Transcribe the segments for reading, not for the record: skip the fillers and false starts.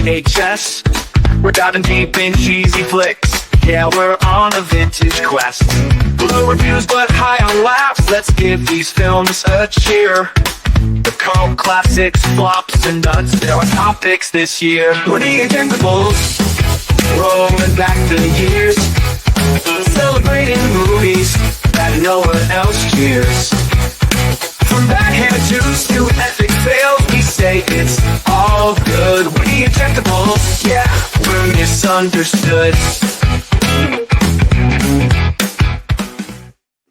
VHS. We're diving deep in cheesy flicks. Yeah, we're on a vintage quest. Low reviews but high on laughs. Let's give these films a cheer. The cult classics, flops, and nuts. There are topics this year. We're the Ejectables, rolling back the years, celebrating movies that no one else cheers. From bad hairdos to epic fails, we say it's all good. We're the Ejectables, yeah, we're misunderstood.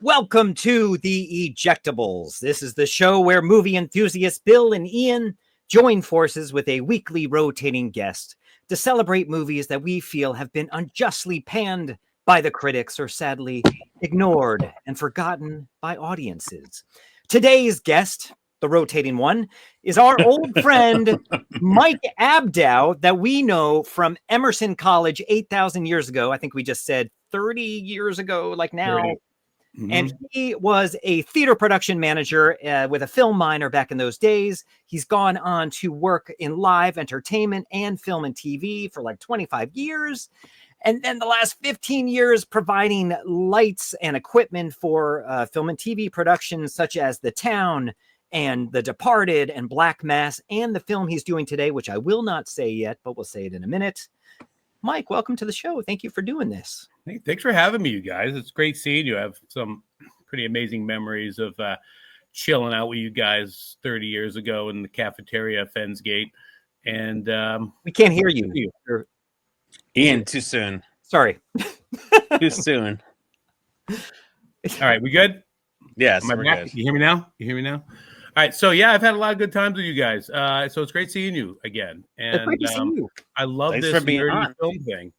Welcome to the Ejectables. This is the show where movie enthusiasts Bill and Ian join forces with a weekly rotating guest to celebrate movies that we feel have been unjustly panned by the critics or sadly ignored and forgotten by audiences. Today's guest, the rotating one, is our old friend Mike Abdow that we know from Emerson College 8,000 years ago. I think we just said 30 years ago, like now. 30. Mm-hmm. And he was a theater production manager with a film minor back in those days. He's gone on to work in live entertainment and film and TV for like 25 years. And then the last 15 years providing lights and equipment for film and TV productions such as The Town and The Departed and Black Mass and the film he's doing today, which I will not say yet, but we'll say it in a minute. Mike, welcome to the show. Thank you for doing this. Hey, thanks for having me, you guys. It's great seeing you. I have some pretty amazing memories of chilling out with you guys 30 years ago in the cafeteria at Fensgate. And we can't hear you. Ian, too soon. Sorry. Too soon. All right, we good? Yes, we're good. You hear me now? All right, so yeah, I've had a lot of good times with you guys. So it's great seeing you again. And it's great to see you. I love Thanks this for being nerdy on. film thing.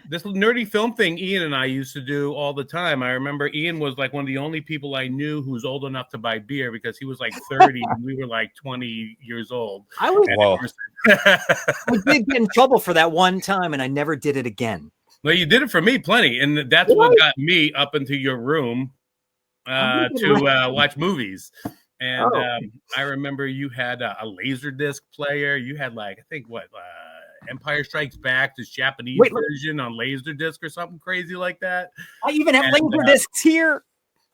This nerdy film thing Ian and I used to do all the time. I remember Ian was like one of the only people I knew who was old enough to buy beer because he was like 30 and we were like 20 years old. I did get in trouble for that one time and I never did it again. Well, you did it for me plenty. And that's what got me up into your room to watch movies. And I remember you had a Laserdisc player. You had like, I think Empire Strikes Back, this Japanese version on Laserdisc or something crazy like that. I even have Laserdiscs here.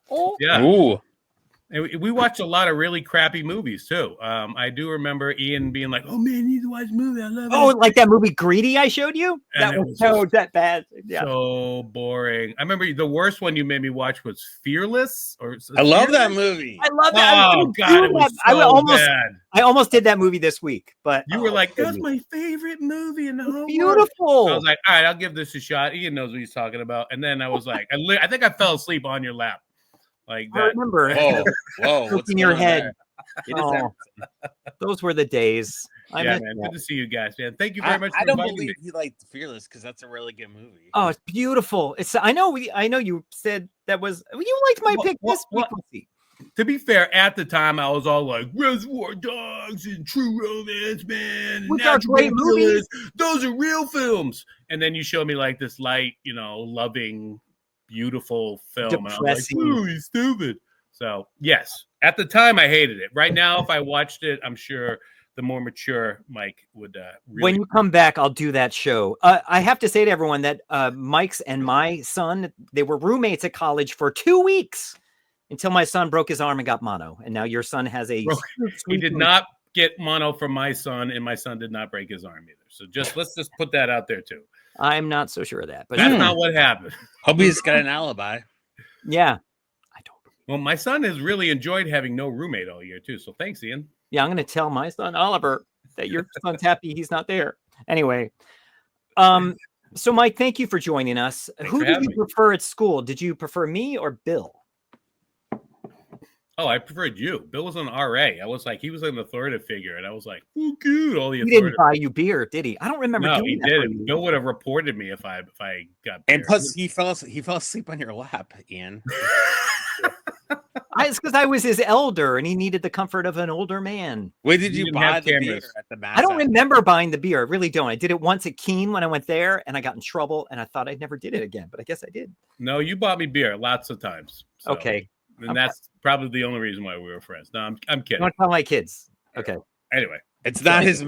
Oh. Yeah. Ooh. And we watched a lot of really crappy movies too. I do remember Ian being like, "Oh man, you need to watch a movie. I love it." Oh, like that movie Greedy I showed you? And that was so that bad. Yeah. So boring. I remember the worst one you made me watch was Fearless. I love that movie. I love that. Oh God, it was so bad. I almost did that movie this week, but you were like, "That's my favorite movie in the whole beautiful." world. I was like, "All right, I'll give this a shot." Ian knows what he's talking about. And then I was like, I think I fell asleep on your lap. Like that. I remember. Whoa, what's in your head? Those were the days. Man, good to see you guys, man. Thank you very much. I don't believe you liked Fearless because that's a really good movie. Oh, it's beautiful. I know you said that was you liked my pick this week. To be fair, at the time I was all like Reservoir Dogs and True Romance, man. Which are great movies. Those are real films. And then you showed me like this light, loving, beautiful film. Depressing. And I was like, ooh, he's stupid. So yes, at the time I hated it. Right now, if I watched it, I'm sure the more mature Mike would really. When you come back, I'll do that show. I have to say to everyone that Mike's and my son, they were roommates at college for 2 weeks until my son broke his arm and got mono. And now your son has a. He did not get mono from my son, and my son did not break his arm either. So let's just put that out there too. I'm not so sure of that, but that's not what happened. Hope he's got an alibi. Yeah, I don't. Well, my son has really enjoyed having no roommate all year too. So thanks, Ian. Yeah, I'm going to tell my son Oliver that your son's happy he's not there. Anyway, so Mike, thank you for joining us. Who did you prefer at school? Did you prefer me or Bill? Oh, I preferred you. Bill was an RA. I was like, he was an authoritative figure, and I was like, oh, good. All the he didn't buy you beer, did he? I don't remember. No, doing he that didn't. Bill would have reported me if I got beer. And plus, he fell asleep on your lap, Ian. It's because I was his elder, and he needed the comfort of an older man. Where did you buy the beer at the Mass? I don't remember buying the beer. I really don't. I did it once at Keene when I went there, and I got in trouble, and I thought I never did it again, but I guess I did. No, you bought me beer lots of times. So. Okay. And that's probably the only reason why we were friends. No, I'm kidding. Don't tell my kids. Okay. Anyway, it's not his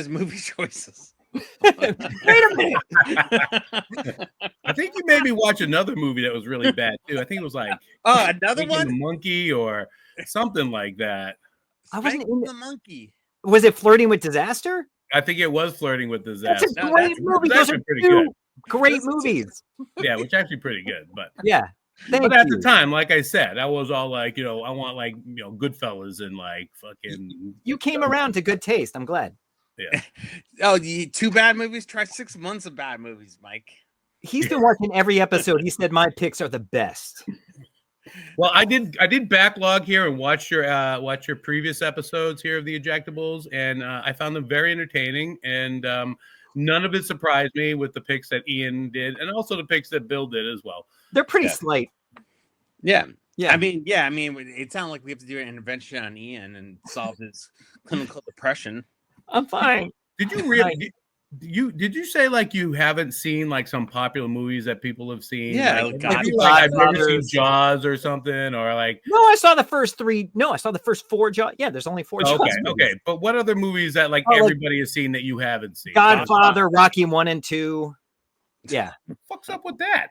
movie choices. Wait a minute. I think you made me watch another movie that was really bad too. I think it was like another one, The Monkey or something like that. I wasn't in the monkey. Was it Flirting with Disaster? I think it was Flirting with Disaster. That's a great movie. Those are pretty two good. great movies. Yeah, which is actually pretty good. But yeah. But at the time, like I said, I was all like, I want like, Goodfellas and like fucking. You came around to good taste. I'm glad. Yeah. Oh, two bad movies? Try 6 months of bad movies, Mike. He's been watching every episode. He said my picks are the best. Well, I did backlog here and watch your previous episodes here of the Ejectables, and I found them very entertaining, and none of it surprised me with the picks that Ian did, and also the picks that Bill did as well. They're pretty slight. Yeah. Yeah. I mean, it sounded like we have to do an intervention on Ian and solve his clinical depression. I'm fine. Did you really? Did you say like you haven't seen like some popular movies that people have seen? Yeah, I've never seen Jaws or something, or like. No, I saw the first 3. No, I saw the first 4 Jaws. Yeah, there's only 4 Jaws. Okay. But what other movies that like everybody has seen that you haven't seen? Godfather, Rocky 1 and 2. Yeah. What the fuck's up with that?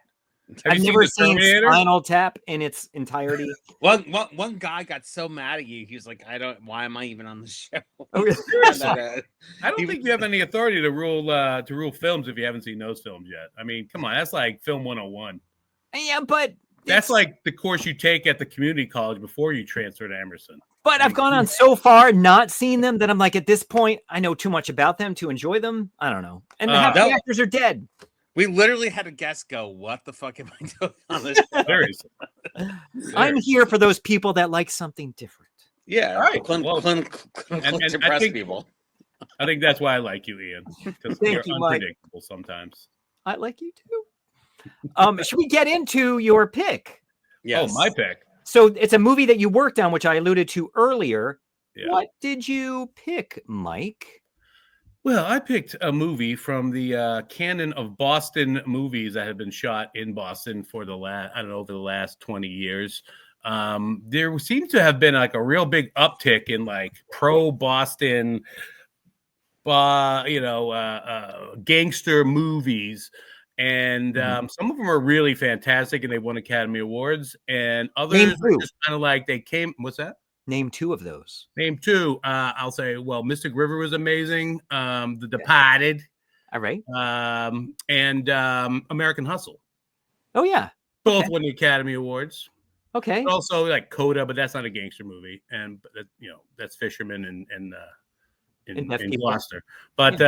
I've never seen Spinal Tap in its entirety. One guy got so mad at you. He was like, why am I even on the show? Oh, really? I don't think you have any authority to rule films if you haven't seen those films yet. I mean, come on, that's like film 101. Yeah, but that's like the course you take at the community college before you transfer to Emerson. But I've gone on so far not seeing them that I'm like, at this point, I know too much about them to enjoy them. I don't know. And half the actors are dead. We literally had a guest go, what the fuck am I doing on this? Seriously. I'm here for those people that like something different. Yeah. Right. Depressed people. I think that's why I like you, Ian. Because you're unpredictable sometimes. I like you too. Should we get into your pick? Yes. Oh, my pick. So it's a movie that you worked on, which I alluded to earlier. Yeah. What did you pick, Mike? Well, I picked a movie from the canon of Boston movies that have been shot in Boston for the last 20 years. There seems to have been like a real big uptick in like pro-Boston, gangster movies. And some of them are really fantastic and they won Academy Awards. And others are just kind of like they came. What's that? Name 2 of those. Name 2. I'll say, well, Mystic River was amazing. The Departed. All right. And American Hustle. Oh, yeah. Both won the Academy Awards. Okay. But also like Coda, but that's not a gangster movie. And, that's Fisherman and Gloucester. But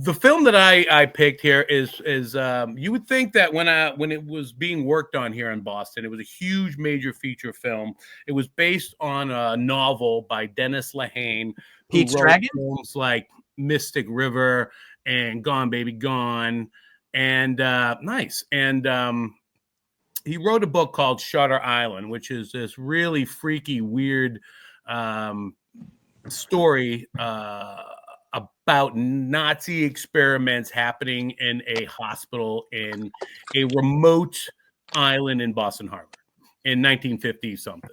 the film that I picked here is you would think that when it was being worked on here in Boston, it was a huge major feature film. It was based on a novel by Dennis Lehane, who wrote films like Mystic River and Gone Baby Gone, and nice. And he wrote a book called Shutter Island, which is this really freaky, weird story about Nazi experiments happening in a hospital in a remote island in Boston Harbor in 1950 something.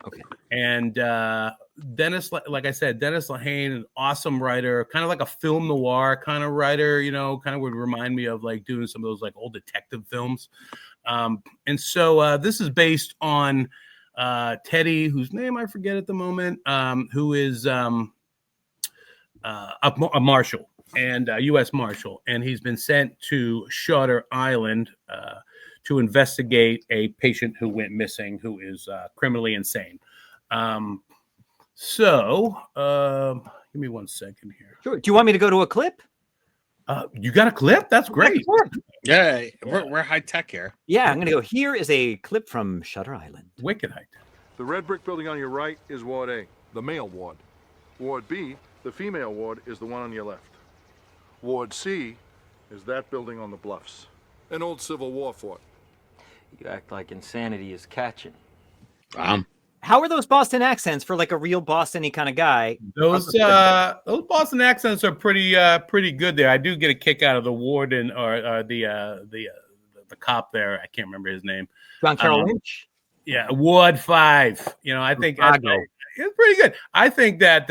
Okay. And Dennis, like I said, Dennis Lehane, an awesome writer, kind of like a film noir kind of writer, kind of would remind me of like doing some of those like old detective films. And so this is based on Teddy, whose name I forget at the moment, who is a marshal and a U.S. Marshal, and he's been sent to Shutter Island to investigate a patient who went missing, who is criminally insane. So give me 1 second here. Sure. Do you want me to go to a clip? You got a clip? That's great. Yeah, we're high tech here. Yeah, I'm going to go. Here is a clip from Shutter Island. Wicked high tech. The red brick building on your right is Ward A, the male ward. Ward B, the female ward, is the one on your left. Ward C is that building on the bluffs. An old Civil War fort. You act like insanity is catching. How are those Boston accents for like a real Boston-y kind of guy? Those Boston accents are pretty good there. I do get a kick out of the warden or the cop there. I can't remember his name. John Carroll Lynch. Yeah, Ward 5. I think it's pretty good. I think that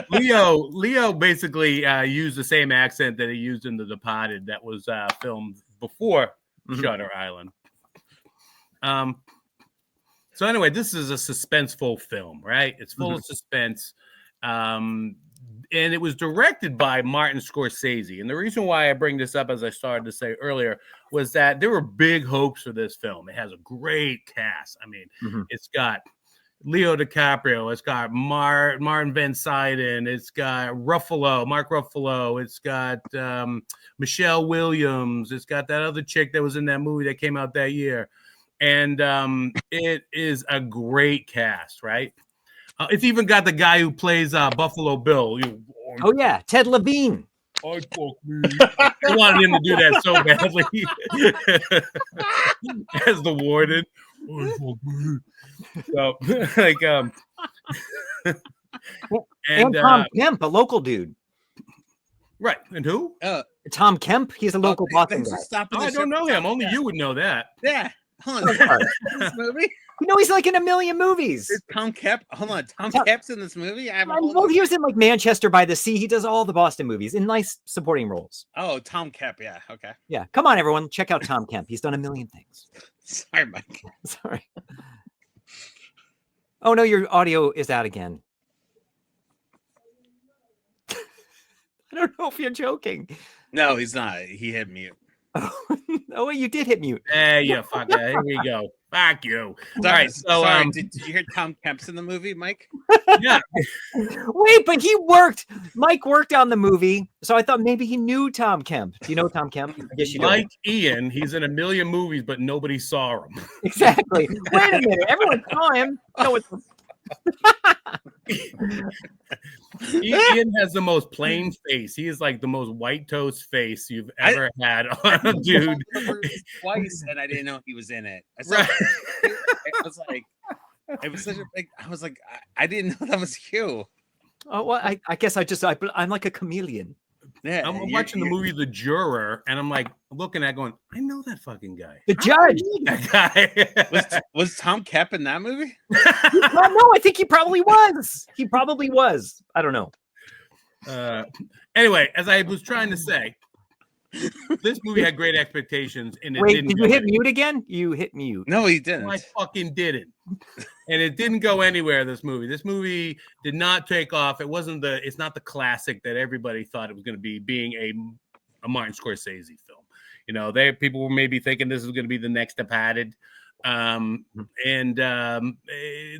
Leo basically used the same accent that he used in The Departed that was filmed before Shutter Island. So anyway, this is a suspenseful film, right? It's full of suspense. And it was directed by Martin Scorsese. And the reason why I bring this up, as I started to say earlier, was that there were big hopes for this film. It has a great cast. I mean, it's got Leo DiCaprio. It's got Martin Van Syden. It's got Mark Ruffalo. It's got Michelle Williams. It's got that other chick that was in that movie that came out that year. And it is a great cast, right? It's even got the guy who plays Buffalo Bill. Oh, yeah. Ted Levine. I wanted him to do that so badly as the warden. So, like, and Tom Kemp, a local dude. Right. And who? Tom Kemp. He's a local Boston guy. I don't know him. Only you would know that. Yeah. Hold on. This movie? You know, he's like in a million movies. Is Tom Kemp? Hold on. Tom Kemp's in this movie? Well, he was in like Manchester by the Sea. He does all the Boston movies in nice supporting roles. Oh, Tom Kemp. Yeah. Okay. Yeah. Come on, everyone. Check out Tom Kemp. He's done a million things. Sorry, Mike. Sorry. Oh, no, your audio is out again. I don't know if you're joking. No, he's not. He hit mute. Oh, you did hit mute. Hey, yeah, fuck that. Here we go. Fuck you. Sorry, All right, so sorry. Did you hear Tom Kemp's in the movie, Mike? Yeah. Wait, but Mike worked on the movie, so I thought maybe he knew Tom Kemp. Do you know Tom Kemp? I guess you do. Like Ian, he's in a million movies, but nobody saw him. Exactly. Wait a minute. Everyone saw him. No, it's Ian has the most plain face. He is like the most white toast face you've ever had on a dude. Twice, and I didn't know he was in it. Right. It was like, it was such a big. I was like, I didn't know that was you. Oh well, I guess I'm like a chameleon. Yeah, I'm watching the movie The Juror, and I'm like looking at going, I know that fucking guy. The judge. That guy. Was Tom Kemp in that movie? No, I think he probably was. He probably was. I don't know. Anyway, as I was trying to say, this movie had great expectations, and it Wait, didn't. did you hit mute again? You hit mute. No, he didn't. I fucking didn't. And it didn't go anywhere. This movie did not take off. It's not the classic that everybody thought it was going to be, being a Martin Scorsese film. You know, people were maybe thinking this was going to be the next Departed. And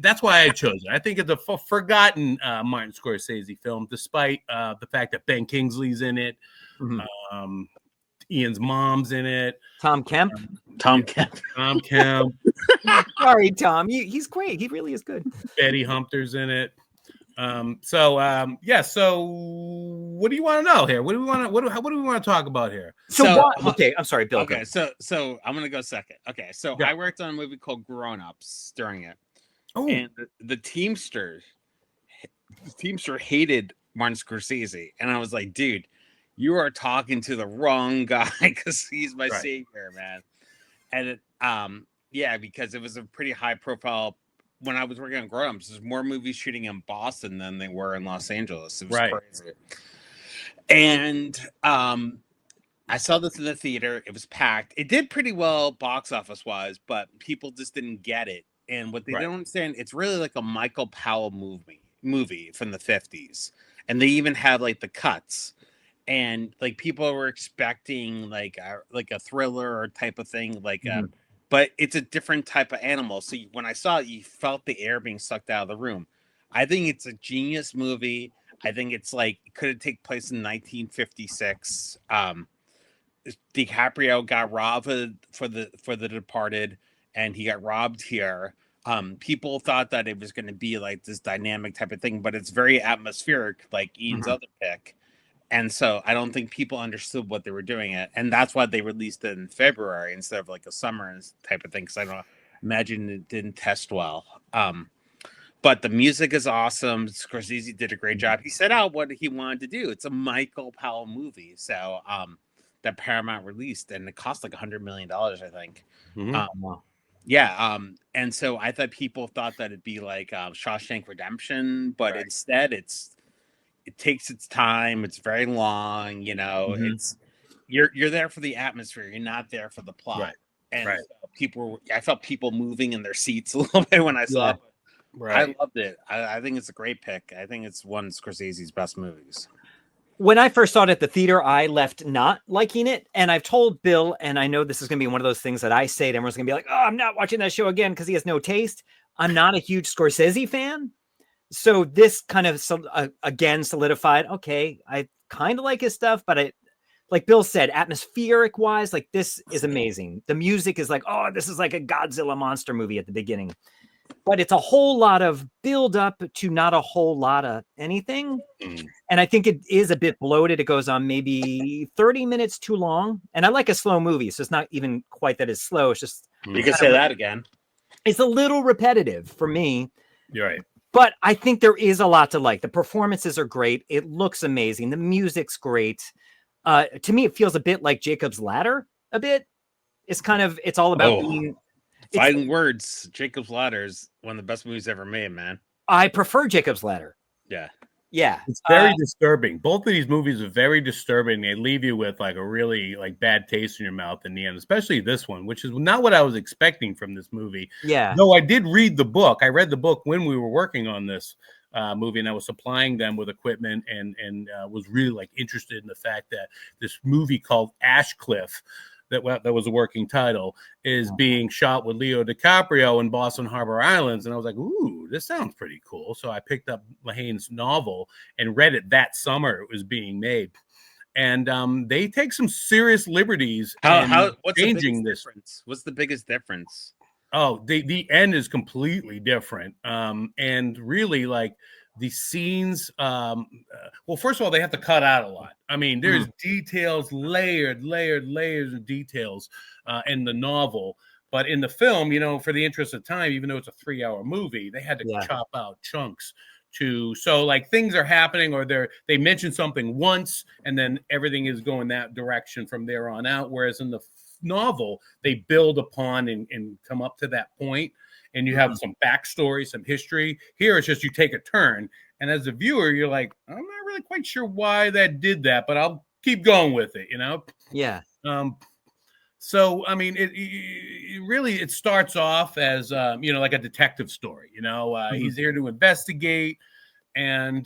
that's why I chose it. I think it's a forgotten Martin Scorsese film, despite the fact that Ben Kingsley's in it. Ian's mom's in it. Tom Kemp. Tom Kemp. Sorry, Tom. He's great. He really is good. Betty Humpter's in it. So what do you want to know here? What do we want to talk about here? Okay, I'm sorry, Bill. Okay, so I'm gonna go second. Okay, so yeah. I worked on a movie called Grown Ups during it. Oh. And the Teamster hated Martin Scorsese, and I was like, dude, you are talking to the wrong guy, because he's my savior, man. And because it was a pretty high profile. When I was working on Grown Ups, there's more movies shooting in Boston than they were in Los Angeles. It was crazy. And I saw this in the theater. It was packed. It did pretty well box office wise, but people just didn't get it. And what they don't understand, it's really like a Michael Powell movie from the 50s. And they even had like the cuts. And like people were expecting like a thriller or type of thing, but it's a different type of animal. So when I saw it, you felt the air being sucked out of the room. I think it's a genius movie. I think it's like, could it take place in 1956? DiCaprio got robbed for the Departed, and he got robbed here. People thought that it was going to be like this dynamic type of thing, but it's very atmospheric, like Ian's other pick. And so I don't think people understood what they were doing it. And that's why they released it in February instead of like a summer type of thing. Because I don't imagine it didn't test well. But the music is awesome. Scorsese did a great job. He set out what he wanted to do. It's a Michael Powell movie. So that Paramount released, and it cost like $100 million, I think. And so I thought people thought that it'd be like Shawshank Redemption, but instead it's it takes its time. It's very long. It's you're there for the atmosphere. You're not there for the plot. Right. And Right. I felt people moving in their seats a little bit when I saw it. Right. I loved it. I think it's a great pick. I think it's one of Scorsese's best movies. When I first saw it at the theater, I left not liking it. And I've told Bill, and I know this is going to be one of those things that I say to everyone's going to be like, oh, I'm not watching that show again because he has no taste. I'm not a huge Scorsese fan. So this kind of again solidified, okay, I kind of like his stuff, but like Bill said, atmospheric wise, like this is amazing. The music is like, oh, this is like a Godzilla monster movie at the beginning. But it's a whole lot of build up to not a whole lot of anything. And I think it is a bit bloated. It goes on maybe 30 minutes too long. And I like a slow movie. So it's not even quite that it's slow. It's just, you can say that again. It's a little repetitive for me. You're right. But I think there is a lot to like. The performances are great. It looks amazing. The music's great. To me, it feels a bit like Jacob's Ladder a bit. It's all about being... Fighting words. Jacob's Ladder is one of the best movies ever made, man. I prefer Jacob's Ladder. Yeah. It's very disturbing. Both of these movies are very disturbing. They leave you with like a really like bad taste in your mouth in the end, especially this one, which is not what I was expecting from this movie. Yeah. Though I did read the book. I read the book when we were working on this movie, and I was supplying them with equipment and was really like interested in the fact that this movie called Ashcliff, that was a working title, is being shot with Leo DiCaprio in Boston Harbor Islands. And I was like, ooh, this sounds pretty cool. So I picked up Lahane's novel and read it that summer it was being made. And they take some serious liberties what's changing this. Difference? What's the biggest difference? Oh, the end is completely different. And really like the scenes, well, first of all, they have to cut out a lot. I mean, there's details, layered layers of details in the novel. But in the film, for the interest of time, even though it's a 3-hour movie, they had to chop out chunks so like things are happening, or they mention something once and then everything is going that direction from there on out. Whereas in the novel, they build upon and come up to that point. And you have some backstory, some history. Here, it's just you take a turn. And as a viewer, you're like, I'm not really quite sure why that did that, but I'll keep going with it, Yeah. So, I mean, it really starts off as, like a detective story. He's here to investigate. And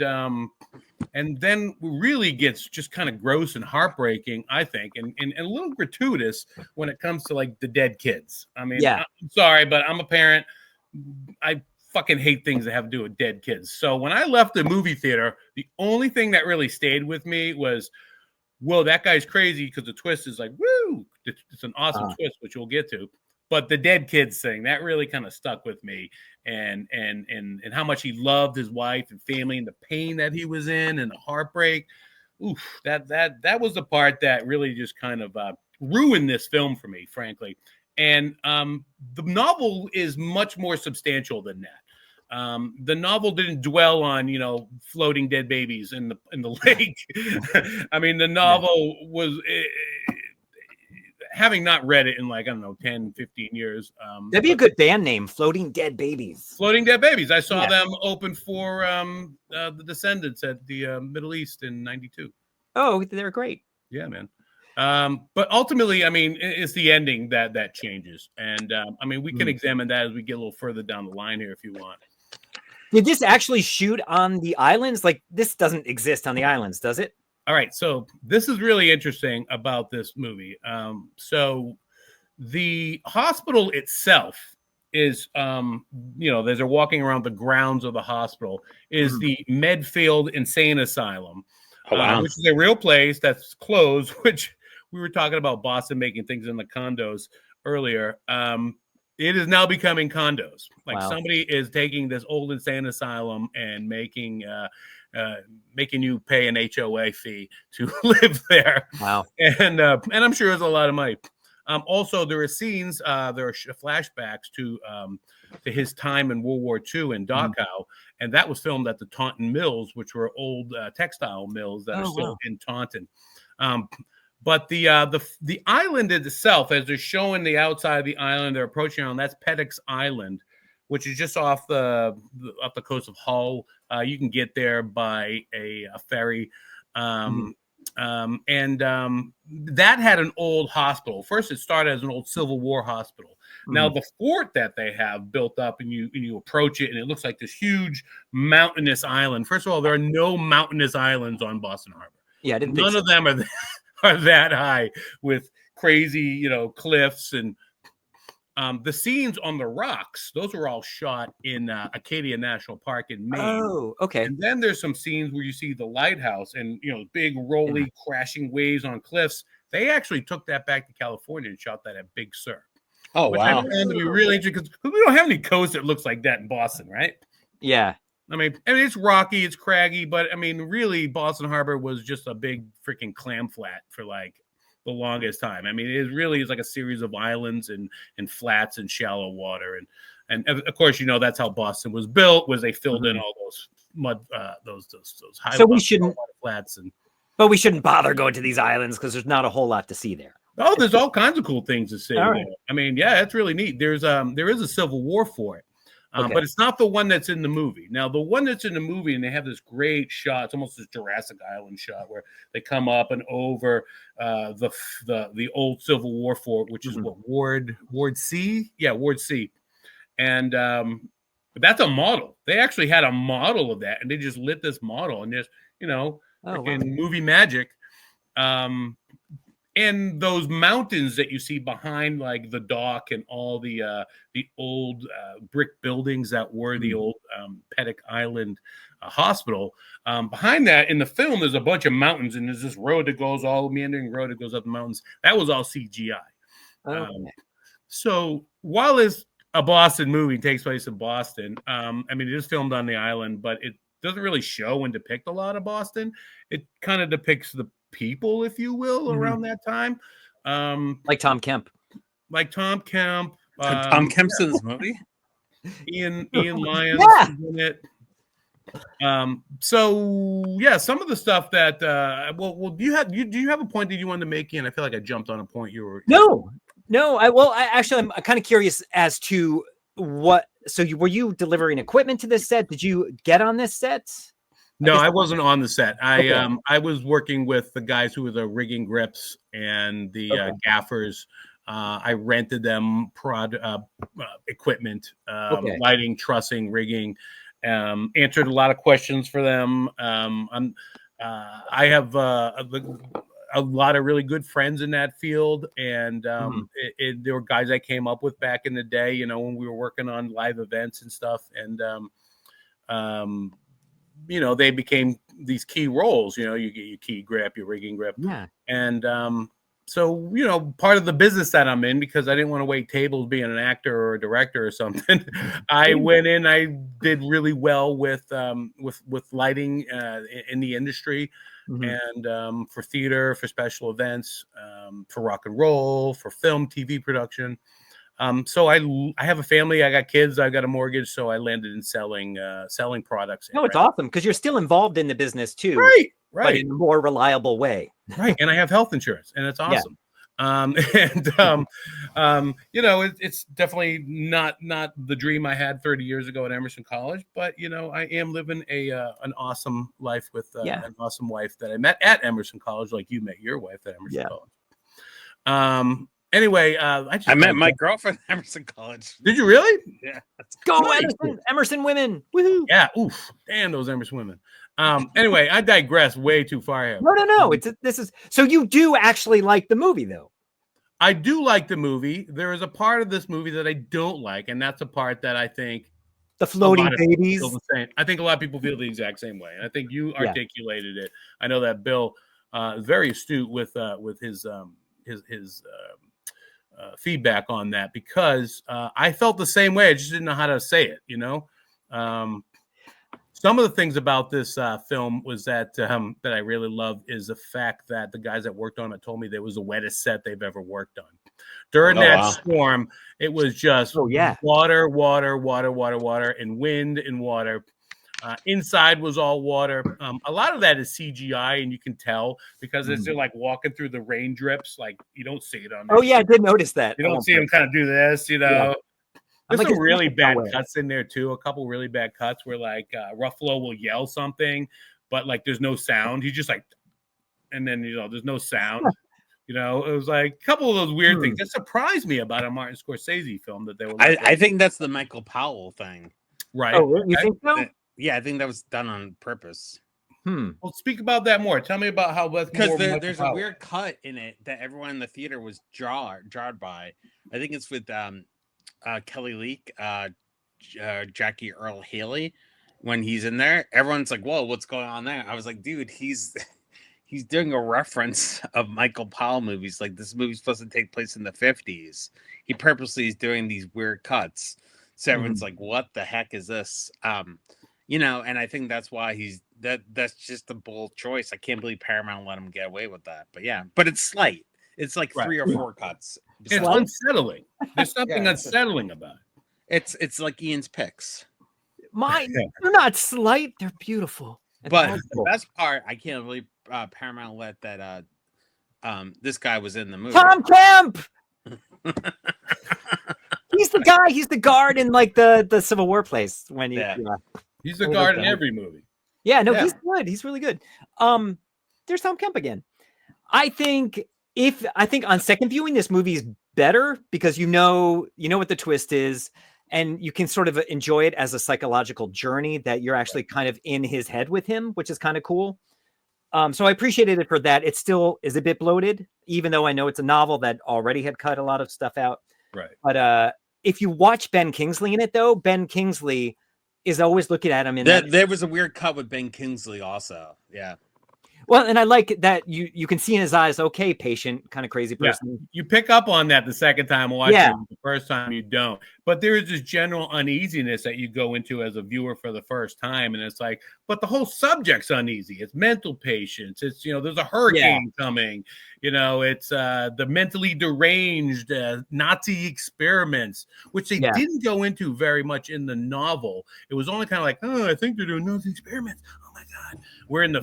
then really gets just kind of gross and heartbreaking, I think, and a little gratuitous when it comes to like the dead kids. I mean, I'm sorry, but I'm a parent. I fucking hate things that have to do with dead kids. So when I left the movie theater, the only thing that really stayed with me was, whoa, that guy's crazy, because the twist is like, woo, it's an awesome twist, which we'll get to. But the dead kids thing, that really kind of stuck with me, and how much he loved his wife and family, and the pain that he was in, and the heartbreak. Oof, that was the part that really just kind of ruined this film for me, frankly. And the novel is much more substantial than that. The novel didn't dwell on, floating dead babies in the lake. I mean, the novel was. Having not read it in 10, 15 years. That'd be a good band name, Floating Dead Babies. Floating Dead Babies. I saw them open for the Descendants at the Middle East in '92. Oh, they're great. Yeah, man. But ultimately, I mean, it's the ending that changes. And I mean, we can examine that as we get a little further down the line here if you want. Did this actually shoot on the islands? Like, this doesn't exist on the islands, does it? All right, so this is really interesting about this movie. So the hospital itself is, as they're walking around the grounds of the hospital, is the Medfield Insane Asylum, which is a real place that's closed, which we were talking about Boston making things in the condos earlier. It is now becoming condos. Like somebody is taking this old insane asylum and making you pay an HOA fee to live there. Wow. And I'm sure it's a lot of money. Also, there are scenes, there are flashbacks to his time in World War II in Dachau, and that was filmed at the Taunton Mills, which were old textile mills that are still in Taunton. But the island itself, as they're showing the outside of the island, they're approaching on, that's Pettick's Island, which is just off the coast of Hull. You can get there by a ferry. That had an old hospital. First, it started as an old Civil War hospital. Now, the fort that they have built up, and you approach it, and it looks like this huge mountainous island. First of all, there are no mountainous islands on Boston Harbor. Yeah, I didn't None think so. of them are that high with crazy, cliffs and the scenes on the rocks. Those were all shot in Acadia National Park in Maine. Oh, okay. And then there's some scenes where you see the lighthouse and big rolly crashing waves on cliffs. They actually took that back to California and shot that at Big Sur. Oh, which wow. I found to be really interesting because we don't have any coast that looks like that in Boston, right? Yeah. I mean, it's rocky, it's craggy, but I mean, really, Boston Harbor was just a big freaking clam flat for like the longest time. I mean, it really is like a series of islands and flats and shallow water, and of course, that's how Boston was built. Was they filled in all those mud, those high So we shouldn't flats but we shouldn't bother going to these islands because there's not a whole lot to see there. Oh, there's all kinds of cool things to see. Right. I mean, yeah, it's really neat. There is a Civil War fort, but it's not the one that's in the movie. Now, the one that's in the movie, and they have this great shot. It's almost this Jurassic Island shot where they come up and over the old Civil War fort, which is what Ward C, Ward C, and that's a model. They actually had a model of that, and they just lit this model and just movie magic. And those mountains that you see behind, like the dock and all the old brick buildings that were the old Pettick Island hospital. Behind that, in the film, there's a bunch of mountains, and there's this road that goes meandering road that goes up the mountains. That was all CGI. So while it's a Boston movie, takes place in Boston. I mean, it is filmed on the island, but it doesn't really show and depict a lot of Boston. It kind of depicts the people, if you will, around that time. Like Tom Kemp. Tom Kemp's in this movie? Ian Lyons in it. So yeah, some of the stuff that do you have a point that you wanted to make, Ian? I feel like I jumped on a point you were No, I'm kind of curious as to what. So were you delivering equipment to this set? Did you get on this set? No, I wasn't on the set. I was working with the guys who were the rigging grips and the gaffers. I rented them equipment, lighting, trussing, rigging. Answered a lot of questions for them. I have a lot of really good friends in that field, and there were guys I came up with back in the day, when we were working on live events and stuff, and they became these key roles. You get your key grip, your rigging grip, and so part of the business that I'm in, because I didn't want to wait tables being an actor or a director or something. I went in. I did really well with lighting in the industry. And for theater, for special events, for rock and roll, for film, TV production. So I have a family, I got kids, I got a mortgage, so I landed in selling products. No, it's awesome because you're still involved in the business too, right? But in a more reliable way, right? And I have health insurance, and it's awesome. It's definitely not the dream I had 30 years ago at Emerson College, but I am living an awesome life with an awesome wife that I met at Emerson College, like you met your wife at Emerson College. Anyway, I met my girlfriend at Emerson College. Did you really? Yeah. Go Emerson women! Woohoo! Yeah. Oof. Damn those Emerson women. Anyway, I digress way too far here. No. This is so you do actually like the movie, though. I do like the movie. There is a part of this movie that I don't like, and that's a part that I think the floating babies. I think a lot of people feel the exact same way. I think you articulated it. I know that Bill is very astute with his feedback on that, because I felt the same way. I just didn't know how to say it. Some of the things about this film was that I really love is the fact that the guys that worked on it told me that it was the wettest set they've ever worked on. During that storm, it was just water, and wind and water. Inside was all water. A lot of that is CGI, and you can tell because as they're like walking through the rain drips, like you don't see it on. Oh yeah, I did notice that. You don't see them kind of do this, There's like, some it's really not bad nowhere. cuts in there too. A couple really bad cuts where like Ruffalo will yell something, but like there's no sound. He's just like, and then there's no sound. It was like a couple of those weird things that surprised me about a Martin Scorsese film that they were. I think that's the Michael Powell thing. Right. Oh, you think so? Yeah, I think that was done on purpose. Well, speak about that more. Tell me about how that's Because more there's Michael a weird cut in it that everyone in the theater was jarred by. I think it's with Kelly Leak, Jackie Earl Haley. When he's in there, everyone's like, "Whoa, what's going on there?" I was like, "Dude, he's doing a reference of Michael Powell movies. Like this movie's supposed to take place in the 50s. He purposely is doing these weird cuts, so everyone's like, "What the heck is this?" And I think that's why that's just a bold choice. I can't believe Paramount let him get away with that. But yeah, but it's slight. It's like 3 or 4 cuts. It's unsettling. There's something unsettling about it. It's like Ian's picks. They're not slight. They're beautiful. But the best part, I can't believe Paramount let that this guy was in the movie. Tom Kemp. He's the guy. He's the guard in like the Civil War place when he. Yeah. He's the guard in every movie. Yeah, no, he's good. He's really good. There's Tom Kemp again. I think on second viewing, this movie's better because you know what the twist is, and you can sort of enjoy it as a psychological journey that you're actually kind of in his head with him, which is kind of cool. So I appreciated it for that. It still is a bit bloated, even though I know it's a novel that already had cut a lot of stuff out. Right. But if you watch Ben Kingsley in it, though, Ben Kingsley is always looking at him in that. There was a weird cut with Ben Kingsley also. Yeah. Well, and I like that you can see in his eyes, okay, patient, kind of crazy person. Yeah. You pick up on that the second time watching Yeah. it. The first time you don't. But there is this general uneasiness that you go into as a viewer for the first time. And it's like, but the whole subject's uneasy. It's mental patients. It's, there's a hurricane coming. It's the mentally deranged Nazi experiments, which they didn't go into very much in the novel. It was only kind of like, oh, I think they're doing Nazi experiments. Oh my God. Where in the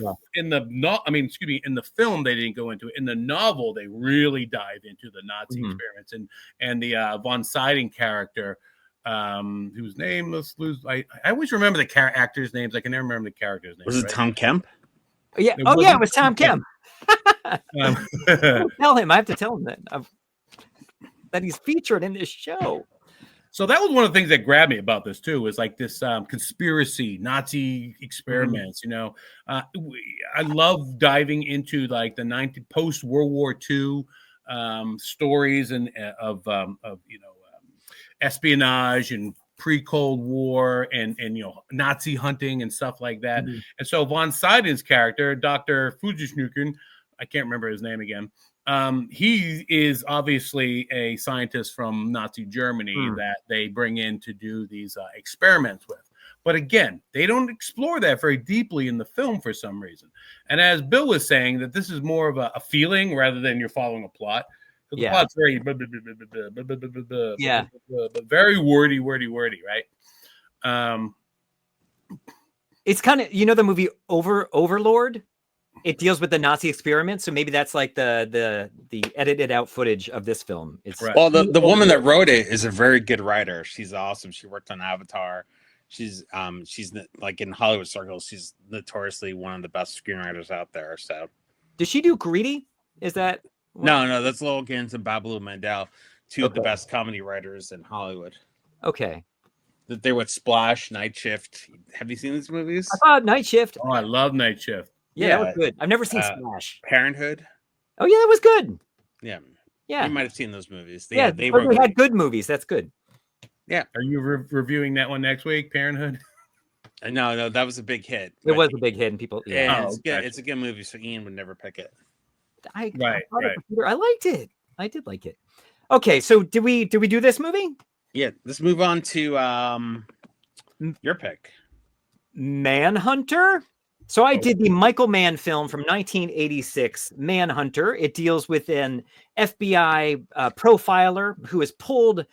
film they didn't go into it. In the novel, they really dive into the Nazi experiments and the von Siding character, whose name I always remember the actors' names. I can never remember the characters' names. Was it Tom Kemp? Yeah. It was Tom Kemp. Tell him. I have to tell him that he's featured in this show. So that was one of the things that grabbed me about this too, is like this conspiracy, Nazi experiments. I love diving into like the post World War II stories and of espionage and pre-Cold War and Nazi hunting and stuff like that. And so von Sidon's character, Dr. Fujishnuken, I can't remember his name again. He is obviously a scientist from Nazi Germany that they bring in to do these experiments with. But again, they don't explore that very deeply in the film for some reason. And as Bill was saying, that this is more of a feeling rather than you're following a plot. The plot's very very wordy, right? It's kind of the movie Overlord. It deals with the Nazi experiment, so maybe that's like the edited out footage of this film. It's well, the woman that wrote it is a very good writer. She's awesome. She worked on Avatar. She's like in Hollywood circles, she's notoriously one of the best screenwriters out there. So, did she do Greedy? Is that no? That's Lowell Gans and Babalu Mandel, two of the best comedy writers in Hollywood. Okay. That they would Splash, Night Shift. Have you seen these movies? I thought Night Shift. Oh, I love Night Shift. Yeah, that was good. I've never seen Splash. Parenthood. Oh yeah, that was good. Yeah. You might have seen those movies. They had good movies. That's good. Yeah. Are you reviewing that one next week, Parenthood? No, that was a big hit. It was a big hit, and people. Yeah, it's a good movie, so Ian would never pick it. I liked it. I did like it. Okay, so did we do this movie? Yeah, let's move on to your pick, Manhunter. So I did the Michael Mann film from 1986, Manhunter. It deals with an FBI profiler who is pulled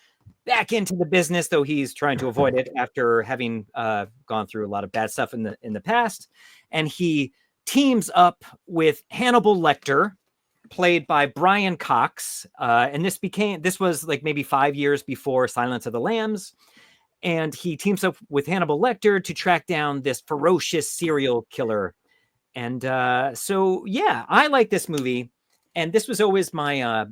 back into the business, though he's trying to avoid it after having gone through a lot of bad stuff in the past. And he teams up with Hannibal Lecter, played by Brian Cox, and this was like maybe 5 years before Silence of the Lambs, and he teams up with Hannibal Lecter to track down this ferocious serial killer. And so yeah, I like this movie, and this was always my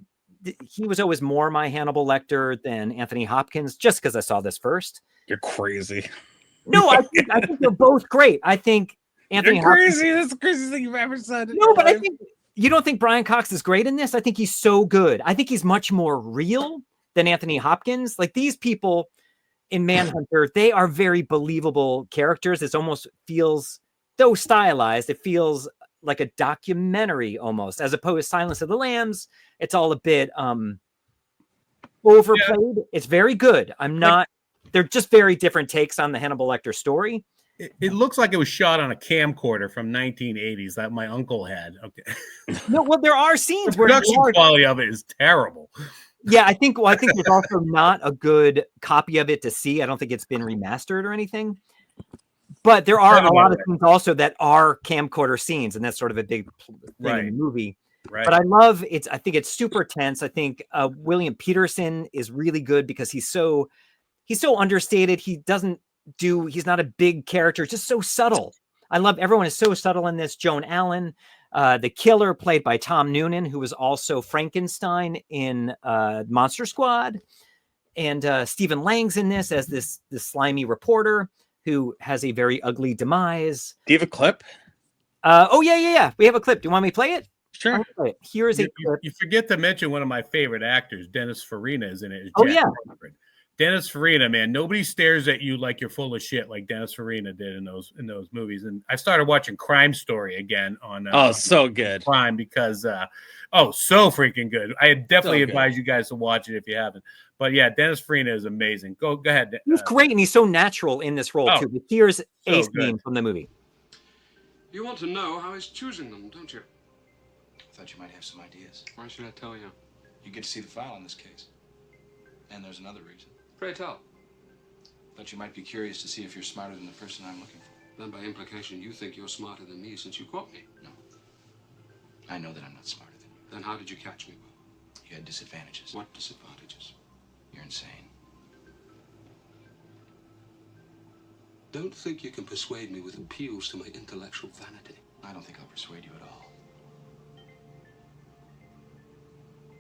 he was always more my Hannibal Lecter than Anthony Hopkins, just because I saw this first. You're crazy. No, I think they're both great. I think Anthony Hopkins. Crazy. That's the craziest thing you've ever said. No, but I think you don't think Brian Cox is great in this. I think he's so good. I think he's much more real than Anthony Hopkins. Like these people in Manhunter, they are very believable characters. It almost feels, though stylized, it feels like a documentary almost, as opposed to Silence of the Lambs. It's all a bit overplayed. Yeah. It's very good. They're just very different takes on the Hannibal Lecter story. It looks like it was shot on a camcorder from 1980s that my uncle had. Okay. No, well, there are scenes the production quality of it is terrible. Yeah, I think there's also not a good copy of it to see. I don't think it's been remastered or anything. But there are a lot of scenes also that are camcorder scenes, and that's sort of a big thing in the movie. Right. But I love it. I think it's super tense. I think William Peterson is really good because he's so understated. He's not a big character, just so subtle. I love everyone is so subtle in this. Joan Allen, the killer played by Tom Noonan, who was also Frankenstein in Monster Squad. And Stephen Lang's in this as this slimy reporter who has a very ugly demise. Do you have a clip? Oh, yeah. We have a clip. Do you want me to play it? Sure. Play it. Here's a clip. You forget to mention one of my favorite actors, Dennis Farina, is in it. Oh, yeah. Dennis Farina, man, nobody stares at you like you're full of shit like Dennis Farina did in those movies. And I started watching Crime Story again on so good Prime because so freaking good. I definitely advise you guys to watch it if you haven't. But yeah, Dennis Farina is amazing. Go ahead. He's great, and he's so natural in this role too. But here's a scene from the movie. You want to know how he's choosing them, don't you? I thought you might have some ideas. Why should I tell you? You get to see the file in this case. And there's another reason. Pray tell. Thought you might be curious to see if you're smarter than the person I'm looking for. Then by implication, you think you're smarter than me since you caught me. No. I know that I'm not smarter than you. Then how did you catch me? You had disadvantages. What disadvantages? You're insane. Don't think you can persuade me with appeals to my intellectual vanity. I don't think I'll persuade you at all.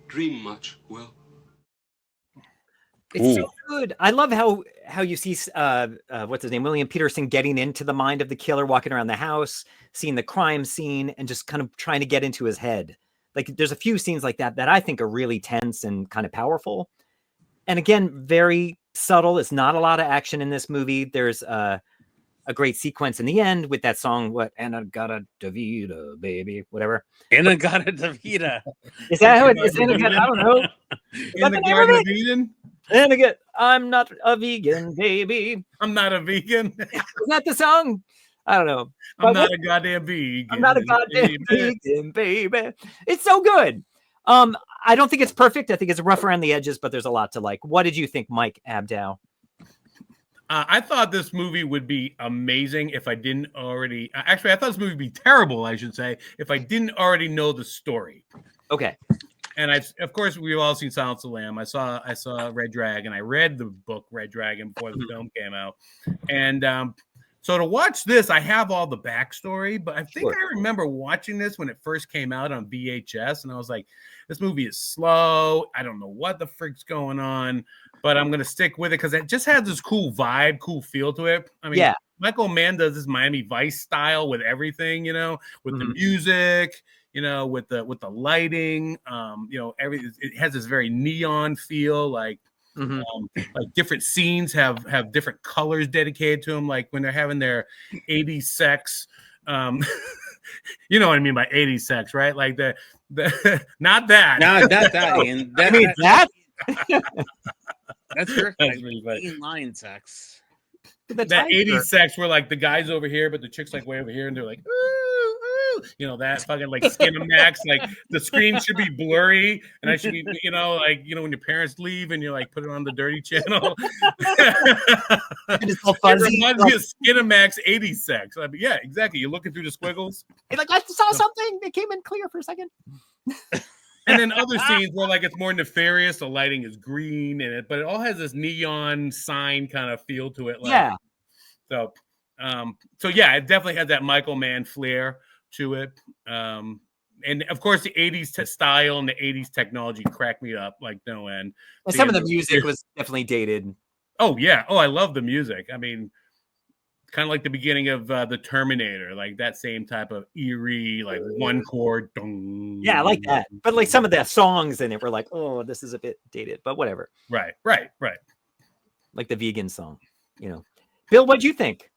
Dream much, Will? It's so good. I love how you see what's his name, William Peterson, getting into the mind of the killer, walking around the house, seeing the crime scene, and just kind of trying to get into his head. Like there's a few scenes like that I think are really tense and kind of powerful. And again, very subtle. It's not a lot of action in this movie. There's a great sequence in the end with that song, Ejectables, baby, whatever. Ejectables. Is that how it is? I don't know. In the Garden of Eden? And again, I'm not a vegan, baby. I'm not a vegan. Is that the song? I don't know. I'm not a goddamn vegan. I'm not a goddamn vegan, baby. It's so good. I don't think it's perfect. I think it's rough around the edges, but there's a lot to like. What did you think, Mike Abdow? I thought this movie would be amazing if I didn't already. Actually, I thought this movie would be terrible, I should say, if I didn't already know the story. Okay. And of course, we've all seen Silence of the Lamb. I saw Red Dragon. I read the book Red Dragon before the film came out. And so to watch this, I have all the backstory, but I think I remember watching this when it first came out on VHS, and I was like, this movie is slow. I don't know what the frick's going on, but I'm going to stick with it because it just has this cool vibe, cool feel to it. I mean, Michael Mann does this Miami Vice style with everything, with the music, with the lighting, it has this very neon feel, like different scenes have different colors dedicated to them, like when they're having their 80s sex, you know what I mean by 80s sex, right? Like the not that. No, not that. Ian. That that's correct. Line sex. That 80s sex where like the guy's over here, but the chick's like way over here, and they're like, ooh, that fucking like Skinamax, like the screen should be blurry, and I should be, when your parents leave and you like put it on the dirty channel. It's all fuzzy. It reminds me of Skinamax 80s sex. Yeah, exactly. You're looking through the squiggles. Like I saw something that came in clear for a second. And then other scenes where like it's more nefarious, the lighting is green and it, but it all has this neon sign kind of feel to it. Like, Yeah. So, so yeah, it definitely has that Michael Mann flair to it. And of course, the 80s style and the 80s technology cracked me up like no end. And some of the music was definitely dated. Oh, yeah. Oh, I love the music. I mean, kind of like the beginning of the Terminator, like that same type of eerie, like one chord. Dong, Yeah, I like that. But like some of the songs in it were like, oh, this is a bit dated, but whatever. Right. Like the vegan song, you know. Bill, what'd you think?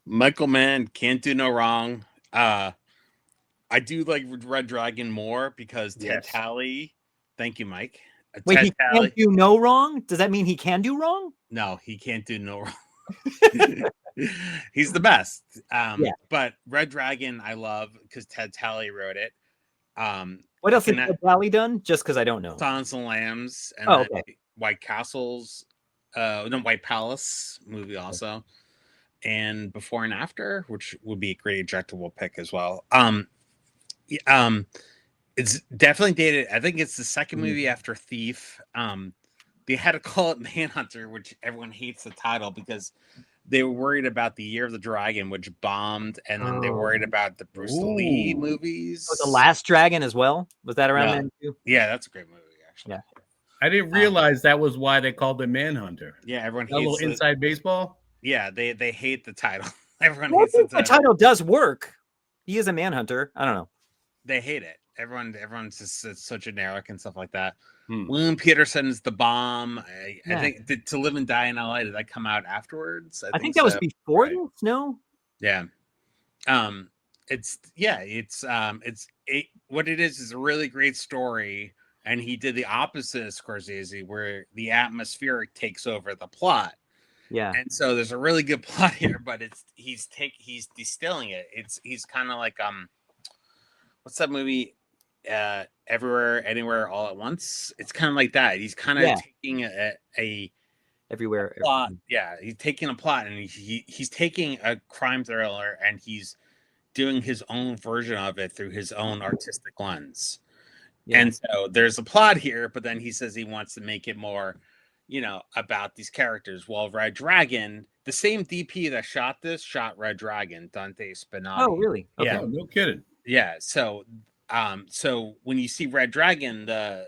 Michael Mann can't do no wrong. I do like Red Dragon more because Ted Talley. Thank you, Mike. Wait, Ted he Talley, can't do no wrong? Does that mean he can do wrong? No, he can't do no wrong. He's the best. But Red Dragon, I love because Ted Talley wrote it. What else has Ted Talley done? Just because I don't know. Silence of the Lambs and White Castles, White Palace movie also, and Before and After, which would be a great ejectable pick as well. It's definitely dated. I think it's the second movie after Thief. They had to call it Manhunter, which everyone hates the title because they were worried about the Year of the Dragon, which bombed, and then they were worried about the Bruce Lee movies. Oh, The Last Dragon as well? Was that around then too? Yeah, that's a great movie, actually. Yeah. I didn't realize that was why they called it Manhunter. Yeah, everyone hates a little inside baseball. Yeah, they hate the title. Everyone Well, hates the title. The title does work. He is a manhunter. I don't know. They hate it. Everyone's just it's so generic and stuff like that. William Peterson's The Bomb. I think To Live and Die in LA, did that come out afterwards? I think that was before this. No. Yeah. What it is a really great story, and he did the opposite of Scorsese, where the atmospheric takes over the plot. Yeah. And so there's a really good plot here, but he's distilling it. He's kind of like what's that movie? Everywhere, Anywhere, All at Once. It's kind of like that. He's kind of taking a everywhere plot. Yeah, he's taking a plot and he's taking a crime thriller and he's doing his own version of it through his own artistic lens. Yeah. And so there's a plot here, but then he says he wants to make it more, about these characters. Well, Red Dragon, the same DP that shot Red Dragon, Dante Spinati. Oh, really? Okay. Yeah, no kidding. Yeah, so when you see Red Dragon, the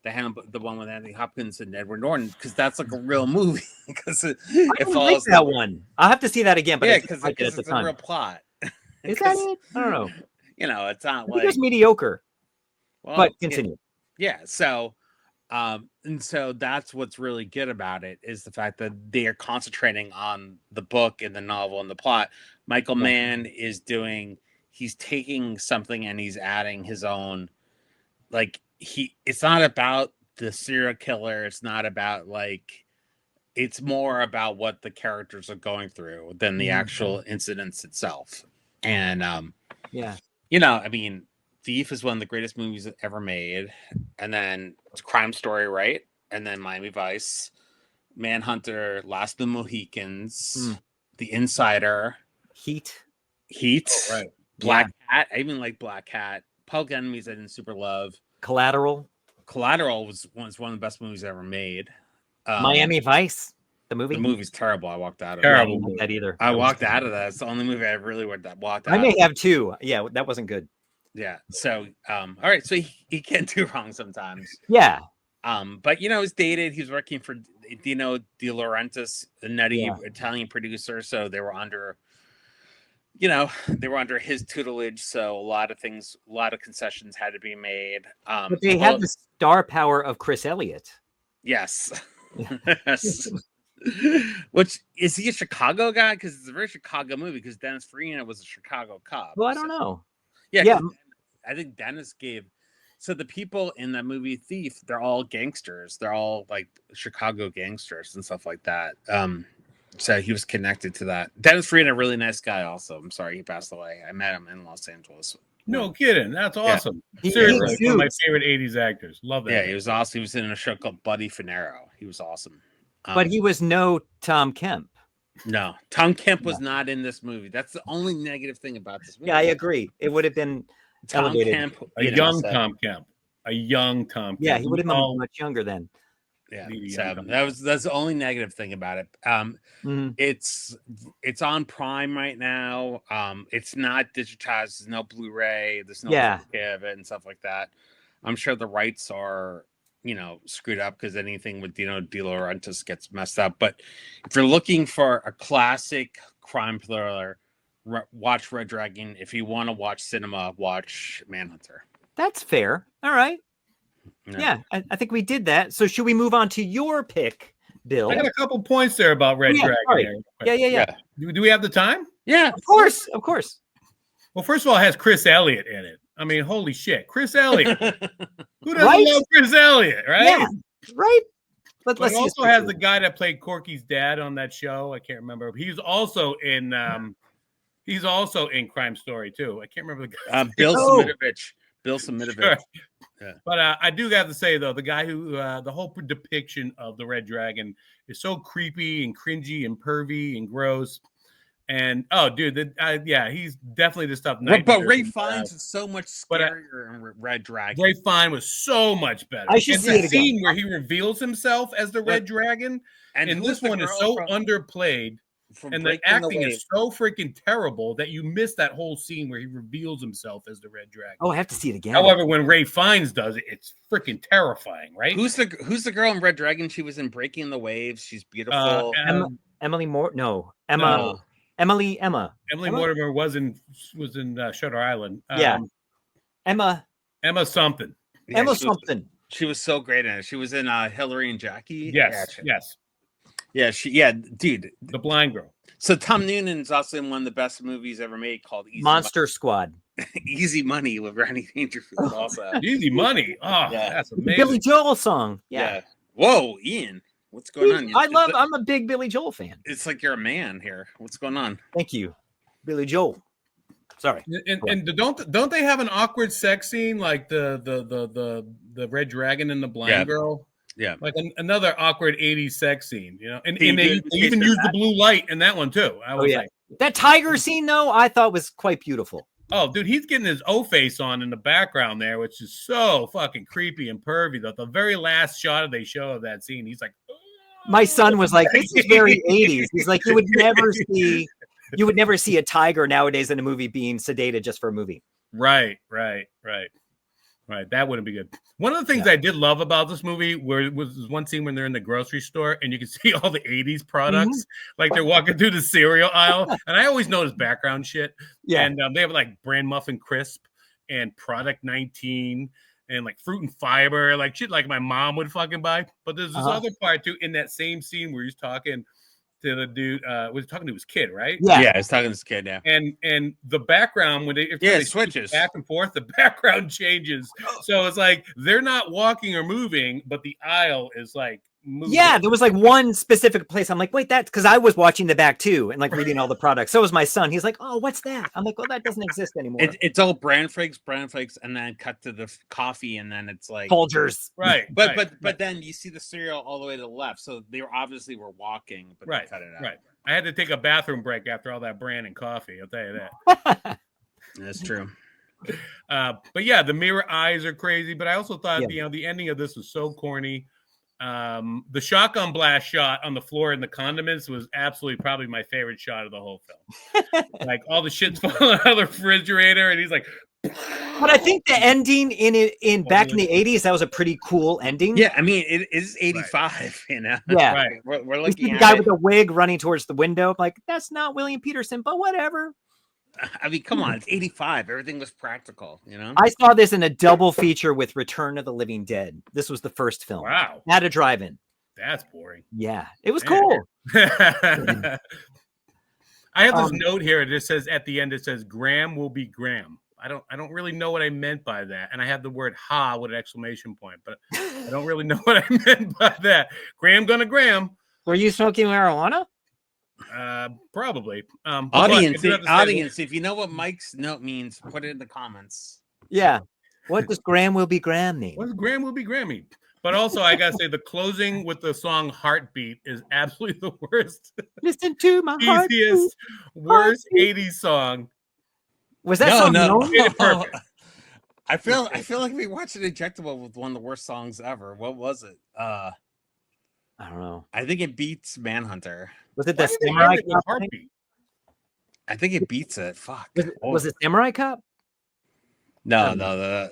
one with Anthony Hopkins and Edward Norton, because that's like a real movie. Because it follows that one. I'll have to see that again. But yeah, because it's a real plot. Is that it? I don't know. It's not like it's mediocre. Well, but continue. So, and so that's what's really good about it is the fact that they are concentrating on the book and the novel and the plot. Michael Mann is he's taking something and he's adding his own, it's not about the serial killer. It's not about it's more about what the characters are going through than the actual incidents itself. And, I mean, Thief is one of the greatest movies ever made. And then it's Crime Story, right? And then Miami Vice, Manhunter, Last of the Mohicans, The Insider, Heat, right? Black Cat. I even like Black Cat. Public Enemies I didn't super love. Collateral was one of the best movies ever made. Miami Vice, the movie. The movie's terrible. I walked out of it. I didn't like that either. I walked out of that. It's the only movie I really walked out. I may have too. Yeah, that wasn't good. Yeah. So, all right. So he can do wrong sometimes. Yeah. But it's dated. He was working for Dino De Laurentiis, a nutty Italian producer. So they were under his tutelage. So a lot of concessions had to be made. But they had the star power of Chris Elliott. Yes. Which is he a Chicago guy? Because it's a very Chicago movie. Because Dennis Farina was a Chicago cop. Well, I don't know. Yeah. I think Dennis so the people in that movie Thief, they're all gangsters. They're all like Chicago gangsters and stuff like that. So he was connected to that. Dennis Farina, a really nice guy. Also, I'm sorry he passed away. I met him in Los Angeles. No kidding. That's awesome. Yeah. Seriously, one of my favorite 80s actors. Love that. Yeah, he was awesome. He was in a show called Buddy Finero. He was awesome. But he was no Tom Kemp. No, Tom Kemp was not in this movie. That's the only negative thing about this movie. Yeah, I agree. It would have been Tom Kemp, a young Tom Kemp. a young Tom Cruise. Yeah, he would have been much younger then. Yeah, Need a so young Tom that's the only negative thing about it. Mhm. It's on Prime right now. It's not digitized. There's no Blu-ray. There's no 4K of it and stuff like that. I'm sure the rights are, screwed up because anything with Dino De Laurentiis gets messed up. But if you're looking for a classic crime thriller, watch Red Dragon. If you want to watch cinema, watch Manhunter. That's fair. All right. Yeah, I think we did that. So should we move on to your pick, Bill? I got a couple points there about Red Dragon. Yeah. Do we have the time? Yeah, of course. Well, first of all, it has Chris Elliott in it. I mean, holy shit, Chris Elliott. Who doesn't love Chris Elliott, right? Yeah, right. But it also has the guy that played Corky's dad on that show. I can't remember. He's also in Crime Story too. I can't remember the guy. Bill Simitovich. Sure. Yeah. But I do have to say though, the guy who the whole depiction of the Red Dragon is so creepy and cringy and pervy and gross. And he's definitely the stuff. But Ray Fiennes is so much scarier in Red Dragon. Ray Fiennes was so much better. I should see it again. Scene where he reveals himself as the Red Dragon, and this one is so underplayed, and the acting is so freaking terrible that you miss that whole scene where he reveals himself as the Red Dragon. Oh, I have to see it again. However, when Ray Fiennes does it, it's freaking terrifying, right? Who's the girl in Red Dragon? She was in Breaking the Waves. She's beautiful. Emily Moore? No, Emma. No. Emily Mortimer was in Shutter Island. Emma something. Yeah, Emma something. She was so great in it. She was in Hillary and Jackie. Yes. Yeah, dude. The blind girl. So Tom Noonan's also in one of the best movies ever made called Monster Squad. Easy Money with Rodney Dangerfield also. Easy Money. Oh, that's amazing. Billy Joel song. Yeah. Whoa, Ian. What's going on? I'm a big Billy Joel fan. It's like you're a man here. What's going on? Thank you. Billy Joel. Sorry. And don't they have an awkward sex scene like the Red Dragon and the blind girl? Yeah. Like another awkward 80s sex scene, And they even use the blue light in that one too. I was like, that tiger scene though, I thought was quite beautiful. Oh, dude, he's getting his O-face on in the background there, which is so fucking creepy and pervy. The very last shot they show of that scene, he's like, oh. My son was like, this is very 80s. He's like, you would never see a tiger nowadays in a movie being sedated just for a movie. Right. That wouldn't be good. One of the things I did love about this movie was one scene when they're in the grocery store and you can see all the 80s products, like they're walking through the cereal aisle. And I always notice background shit. Yeah. And they have like Bran Muffin Crisp and Product 19 and like Fruit and Fiber, like shit like my mom would fucking buy. But there's this other part too in that same scene where he's talking to the dude, was talking to his kid, right? Yeah, he's talking to his kid, yeah. And the background, when they switches back and forth, the background changes. So it's like they're not walking or moving, but the aisle is like moving. Yeah, there was like one specific place. I'm like, wait, that's because I was watching the back too and like reading all the products. So was my son. He's like, oh, what's that? I'm like, well, that doesn't exist anymore. It's all bran flakes, and then cut to the coffee, and then it's like Folgers. Right. But then you see the cereal all the way to the left. So they obviously were walking, but they cut it out. Right. I had to take a bathroom break after all that bran and coffee. I'll tell you that. That's true. But yeah, the mirror eyes are crazy. But I also thought, the ending of this was so corny. The shotgun blast shot on the floor in the condiments was absolutely probably my favorite shot of the whole film. Like all the shit's falling out of the refrigerator, and he's like. But I think the ending in back in the 80s, that was a pretty cool ending. Yeah, I mean it is 85, you know. Yeah, right. We're looking at the guy with the wig running towards the window. Like that's not William Peterson, but whatever. I mean, come on, it's 85. Everything was practical, you know. I saw this in a double feature with Return of the Living Dead. This was the first film. Wow. At a drive-in. That's boring. Yeah, it was cool. I have this note here. It just says at the end, it says Graham will be Graham. I don't really know what I meant by that. And I have the word ha with an exclamation point, but I don't really know what I meant by that. Graham gonna Graham. Were you smoking marijuana? Probably. Audience, if you know what Mike's note means, put it in the comments. Yeah. What does Graham will be Graham mean? What does Graham will be Graham mean? But also, I gotta say, the closing with the song "Heartbeat" is absolutely the worst. Listen to my heart. Easiest, worst '80s song. Was that song? No. Perfect. I feel like we watched an Ejectable with one of the worst songs ever. What was it? I don't know. I think it beats Manhunter. Was it Why the did they Samurai end it with Cop thing? Heartbeat? I think it beats it. Fuck. Was it Samurai Cop? No,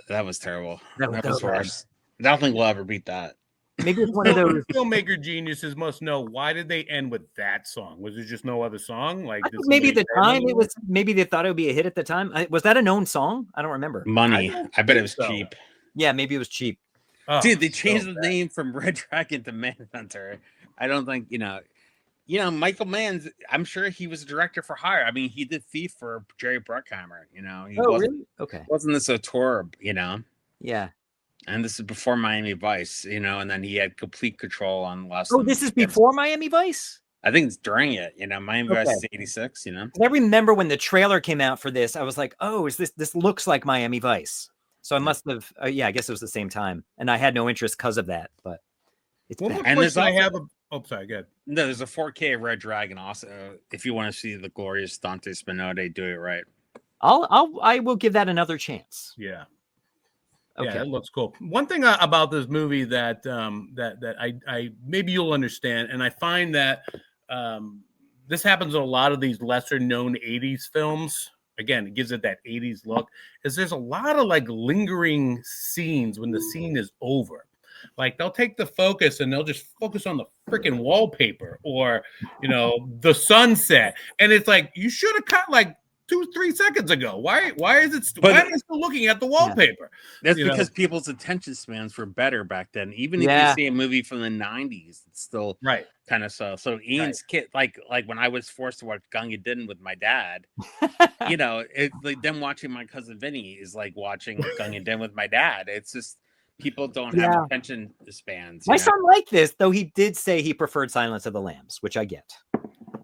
that was terrible. That That was was so bad. worse. I don't think we'll ever beat that. Maybe it's one of those. Filmmaker geniuses must know, why did they end with that song? Was there just no other song? Like, I did think maybe at the somebody time it was. Maybe they thought it would be a hit at the time. Was that a known song? I don't remember. Money. I bet it was so. cheap. Yeah, maybe it was cheap. Oh, Dude, they changed so the bad. name from Red Dragon to Manhunter. I don't think Michael Mann. I'm sure he was a director for hire. I mean, he did Thief for Jerry Bruckheimer. He Really? Okay. wasn't this auteur, Yeah. And this is before Miami Vice, and then he had complete control on Lost. Oh, this is before Miami Vice? I think it's during it. Miami Vice is 86. I remember when the trailer came out for this, I was like, "Oh, is this looks like Miami Vice?" So I must have. I guess it was the same time, and I had no interest because of that. But it's One bad. more And there's question I also- have. Oh, sorry, good. No, there's a 4K Red Dragon also. If you want to see the glorious Dante Spinotti do it right. I will give that another chance. Yeah. Okay. Yeah, it looks cool. One thing about this movie that I maybe you'll understand, and I find that this happens in a lot of these lesser known 80s films. Again, it gives it that 80s look. Is there's a lot of like lingering scenes when the scene is over. Like they'll take the focus and they'll just focus on the freaking wallpaper or the sunset, and it's like you should have cut like 2-3 seconds ago. Why is it? Why am I still looking at the wallpaper? That's because people's attention spans were better back then. Even if you see a movie from the 90s, it's still kind of so. So Ian's kid, like when I was forced to watch Gunga Din with my dad, it's like them watching My Cousin Vinny is like watching Gunga Din with my dad. It's just people don't have attention spans. My son liked this, though he did say he preferred Silence of the Lambs, which I get.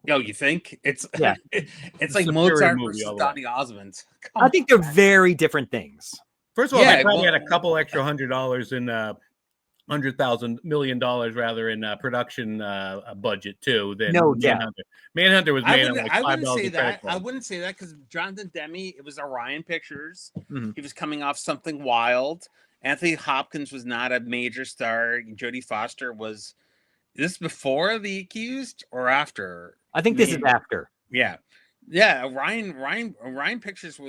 Yo, you think it's It's like a Mozart movie versus all the Donny Osmond? I think they're very different things. First of all, they probably had a couple extra $100 in $100,000 million rather in production budget too. Than No doubt. Manhunter. Manhunter was made on like I $5 wouldn't say a that. credit I wouldn't say that because Jonathan Demme, it was Orion Pictures. Mm-hmm. He was coming off Something Wild. Anthony Hopkins was not a major star. Jodie Foster was. Is this before The Accused or after? I think this is after. Yeah. Orion Pictures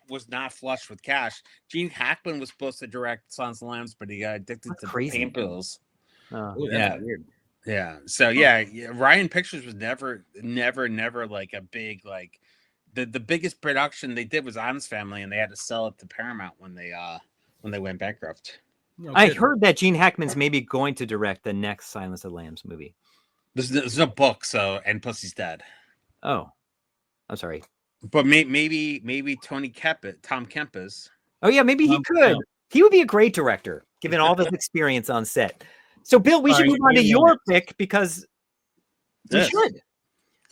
was not flush with cash. Gene Hackman was supposed to direct Sons of the Lambs, but he got addicted to pain pills. Weird. Yeah. So Ryan Pictures was never like a big like the biggest production they did was Addams Family, and they had to sell it to Paramount when they went bankrupt. I heard that Gene Hackman's maybe going to direct the next Silence of the Lambs movie. There's no book, and Pussy's dead. Oh, I'm sorry. But maybe Tom Kempis. Oh yeah, maybe he could. He would be a great director, given all this experience on set. So, Bill, we should move on to your pick because we should.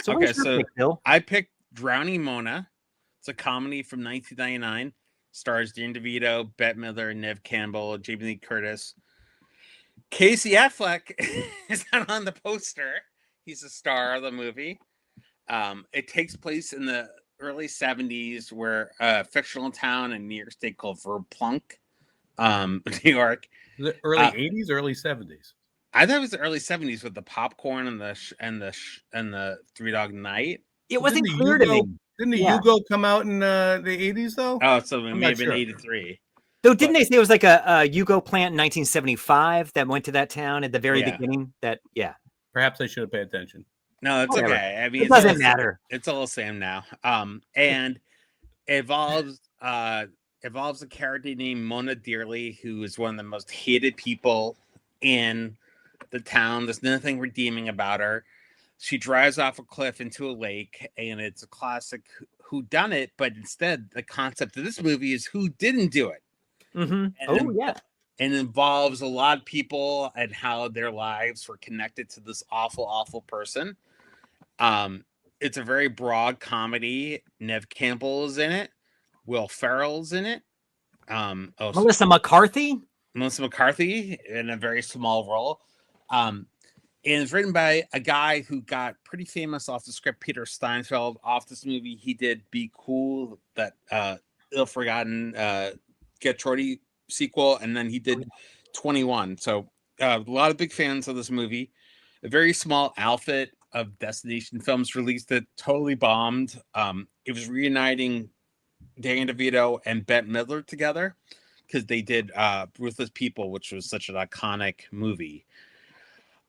So okay, so pick, Bill? I picked Drowning Mona. It's a comedy from 1999. Stars Dan DeVito, Bette Midler, Neve Campbell, Jamie Lee Curtis. Casey Affleck is not on the poster. He's a star of the movie. It takes place in the early 70s, where a fictional town in New York State called Verplunk, New York. The early 80s, early 70s. I thought it was the early 70s with the popcorn and the Three Dog Night. It wasn't clear to me. Didn't the Hugo come out in the 80s though? Oh, so it may have been 83. Though, didn't they say it was like a Hugo plant in 1975 that went to that town at the very beginning? Perhaps I should have paid attention. No, it's okay. I mean, it doesn't matter. It's all the same now. And involves a character named Mona Dearly, who is one of the most hated people in the town. There's nothing redeeming about her. She drives off a cliff into a lake, and it's a classic whodunit. But instead, the concept of this movie is who didn't do it. Mm-hmm. And involves a lot of people and how their lives were connected to this awful, awful person. It's a very broad comedy. Neve Campbell is in it. Will Ferrell's in it. Melissa McCarthy in a very small role. And it's written by a guy who got pretty famous off the script, Peter Steinfeld. Off this movie, he did Be Cool, that ill-forgotten Get Shorty sequel, and then he did 21. So a lot of big fans of this movie. A very small outfit of Destination Films released it, totally bombed. It was reuniting Danny DeVito and Bette Midler together because they did Ruthless People, which was such an iconic movie.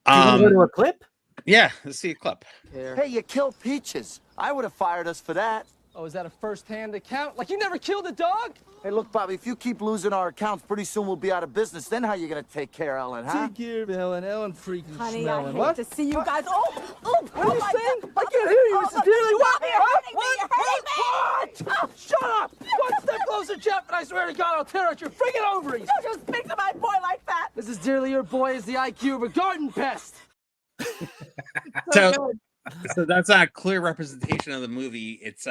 Do you want to go to a clip? Yeah, let's see a clip. Hey, you killed Peaches. I would have fired us for that. Oh, is that a first-hand account? Like, you never killed a dog? Hey, look, Bobby, if you keep losing our accounts, pretty soon we'll be out of business. Then how you gonna take care of Ellen, huh? Take care of Ellen. Ellen freaking Honey, smelling. I hate What? to see you guys. Oh, What are you saying? I can't hear you. It's dearly what? What? Shut up! One step closer, Jeff, and I swear to God, I'll tear out your freaking ovaries. don't you speak to my boy like that. This is dearly your boy is the IQ of a garden pest. So that's not a clear representation of the movie. It's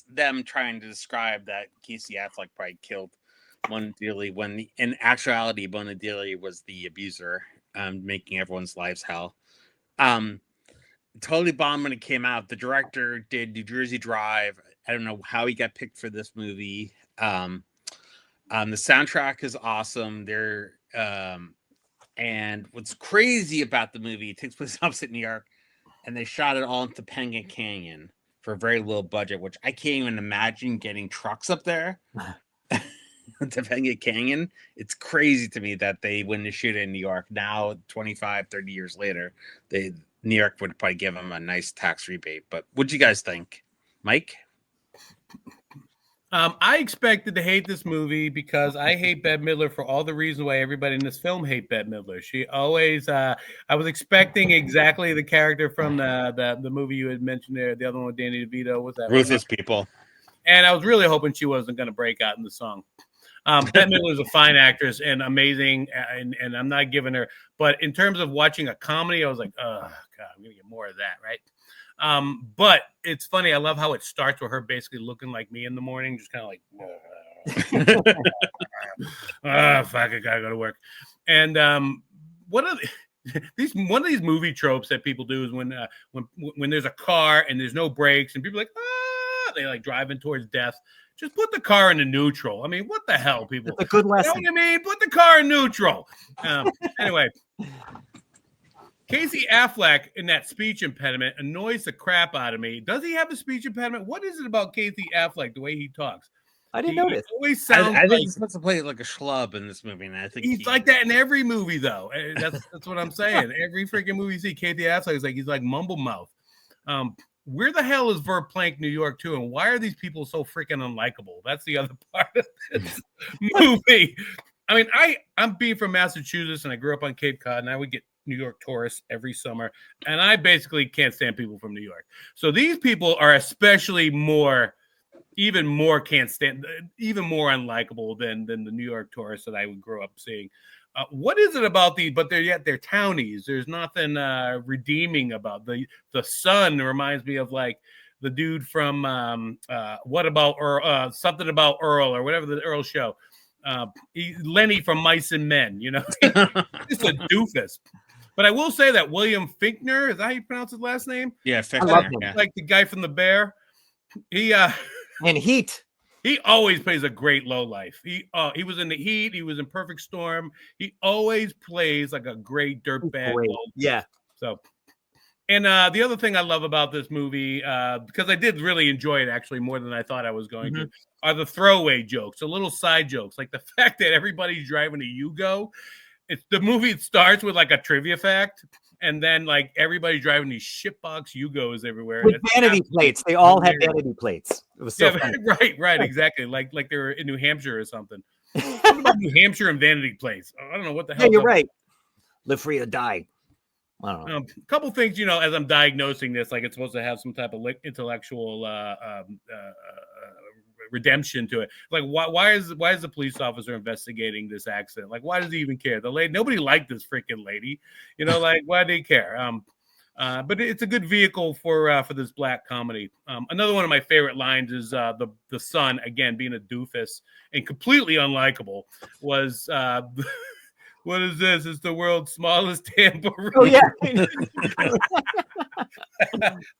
them trying to describe that Casey Affleck probably killed Mona Dearly when in actuality Mona Dearly was the abuser, making everyone's lives hell. Totally bombed when it came out. The director did New Jersey Drive. I don't know how he got picked for this movie. The soundtrack is awesome. And what's crazy about the movie, it takes place opposite New York, and they shot it all in Topanga Canyon for a very low budget, which I can't even imagine getting trucks up there. Topanga Canyon. It's crazy to me that they wouldn't shoot it in New York. Now, 25, 30 years later, New York would probably give them a nice tax rebate. But what'd you guys think? Mike? I expected to hate this movie because I hate Bette Midler for all the reasons why everybody in this film hate Bette Midler. She always, I was expecting exactly the character from the movie you had mentioned there, the other one with Danny DeVito. What's that? Ruthless People. And I was really hoping she wasn't going to break out in the song. Bette Midler is a fine actress and amazing, and I'm not giving her. But in terms of watching a comedy, I was like, oh, God, I'm going to get more of that, right? But it's funny. I love how it starts with her basically looking like me in the morning, just kind of like, fuck, I gotta go to work. And one of these movie tropes that people do is when there's a car and there's no brakes and people are like, they like driving towards death. Just put the car into neutral. I mean, what the hell, people? It's a good lesson. You know what I mean? Put the car in neutral. Anyway. Casey Affleck in that speech impediment annoys the crap out of me. Does he have a speech impediment? What is it about Casey Affleck, the way he talks? I didn't notice. Always sounds I think he's supposed to play like a schlub in this movie, and I think he's like that in every movie, though. That's what I'm saying. Every freaking movie you see, Casey Affleck is like he's like mumble mouth. Where the hell is Verplank, New York, too? And why are these people so freaking unlikable? That's the other part of this movie. I mean, I'm being from Massachusetts, and I grew up on Cape Cod, and I would get New York tourists every summer, and I basically can't stand people from New York. So these people are especially even more unlikable than the New York tourists that I would grow up seeing. What is it about but they're townies. There's nothing redeeming about the son. Reminds me of like the dude from What About Earl, something about Earl or whatever the Earl show. Lenny from Mice and Men, you know, just a doofus. But I will say that William Finkner, is that how you pronounce his last name? Yeah, Finkner. Yeah. Like the guy from The Bear. And Heat. He always plays a great lowlife. He was in The Heat. He was in Perfect Storm. He always plays like a great dirtbag. Yeah. So, and the other thing I love about this movie, because I did really enjoy it actually more than I thought I was going to, are the throwaway jokes, the little side jokes, like the fact that everybody's driving a Yugo. It's the movie starts with like a trivia fact, and then like everybody driving these shitbox Yugos everywhere. With vanity plates. They all had vanity plates. It was so funny. Right, exactly. Like they're in New Hampshire or something. What about New Hampshire and vanity plates? I don't know what the hell. Yeah, you're right. Live free or die. I don't know. A couple things, you know, as I'm diagnosing this, like it's supposed to have some type of intellectual redemption to it. Like, why is the police officer investigating this accident? Like, why does he even care? The lady, nobody liked this freaking lady. You know, like, why do they care? But it's a good vehicle for this black comedy. Another one of my favorite lines is the son, again being a doofus and completely unlikable, was what is this? It's the world's smallest tambourine. Oh yeah. The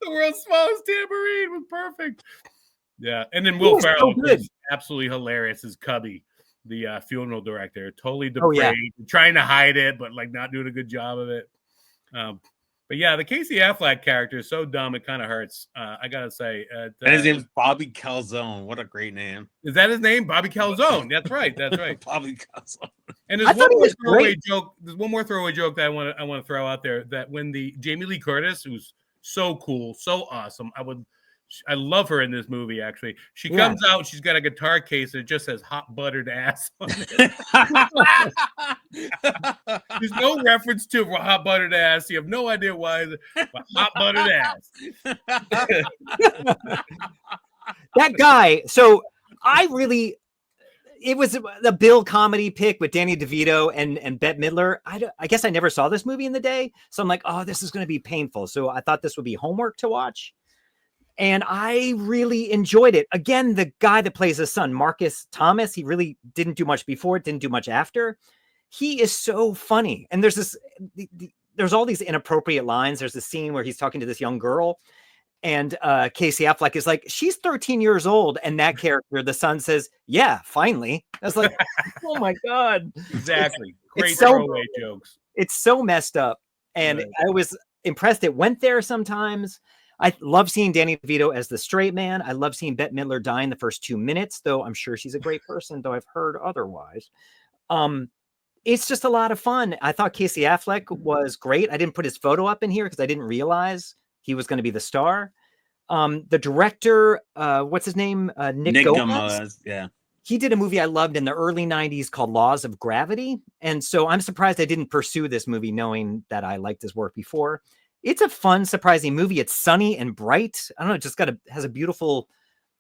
world's smallest tambourine was perfect. Yeah, and then Will Ferrell is absolutely hilarious as Cubby. the funeral director, totally Oh, yeah. depraved, trying to hide it, but like not doing a good job of it. But yeah, the Casey Affleck character is so dumb it kind of hurts. I gotta say, and his name is Bobby Calzone. What a great name! Is that his name, Bobby Calzone? That's right. That's right, Bobby Calzone. And there's one more throwaway joke. There's one more throwaway joke that I want to throw out there. That when the Jamie Lee Curtis, who's so cool, so awesome, I love her in this movie. Actually, she comes out. She's got a guitar case that just says "hot buttered ass" on it. There's no reference to hot buttered ass. You have no idea why. But hot buttered ass. That guy. So it was the Bill comedy pick with Danny DeVito and Bette Midler. I guess I never saw this movie in the day, so I'm like, oh, this is going to be painful. So I thought this would be homework to watch. And I really enjoyed it. Again, the guy that plays his son, Marcus Thomas, he really didn't do much before, didn't do much after. He is so funny. And there's all these inappropriate lines. There's a scene where he's talking to this young girl, and Casey Affleck is like, she's 13 years old. And that character, the son, says, yeah, finally. I was like, oh my God. Exactly. Great throwaway jokes. It's so messed up. And I was impressed it went there sometimes. I love seeing Danny DeVito as the straight man. I love seeing Bette Midler die in the first 2 minutes, though I'm sure she's a great person, though I've heard otherwise. It's just a lot of fun. I thought Casey Affleck was great. I didn't put his photo up in here because I didn't realize he was going to be the star. The director, what's his name? Nick Gomez. Yeah. He did a movie I loved in the early 90s called Laws of Gravity. And so I'm surprised I didn't pursue this movie knowing that I liked his work before. It's a fun, surprising movie. It's sunny and bright. I don't know, it just has a beautiful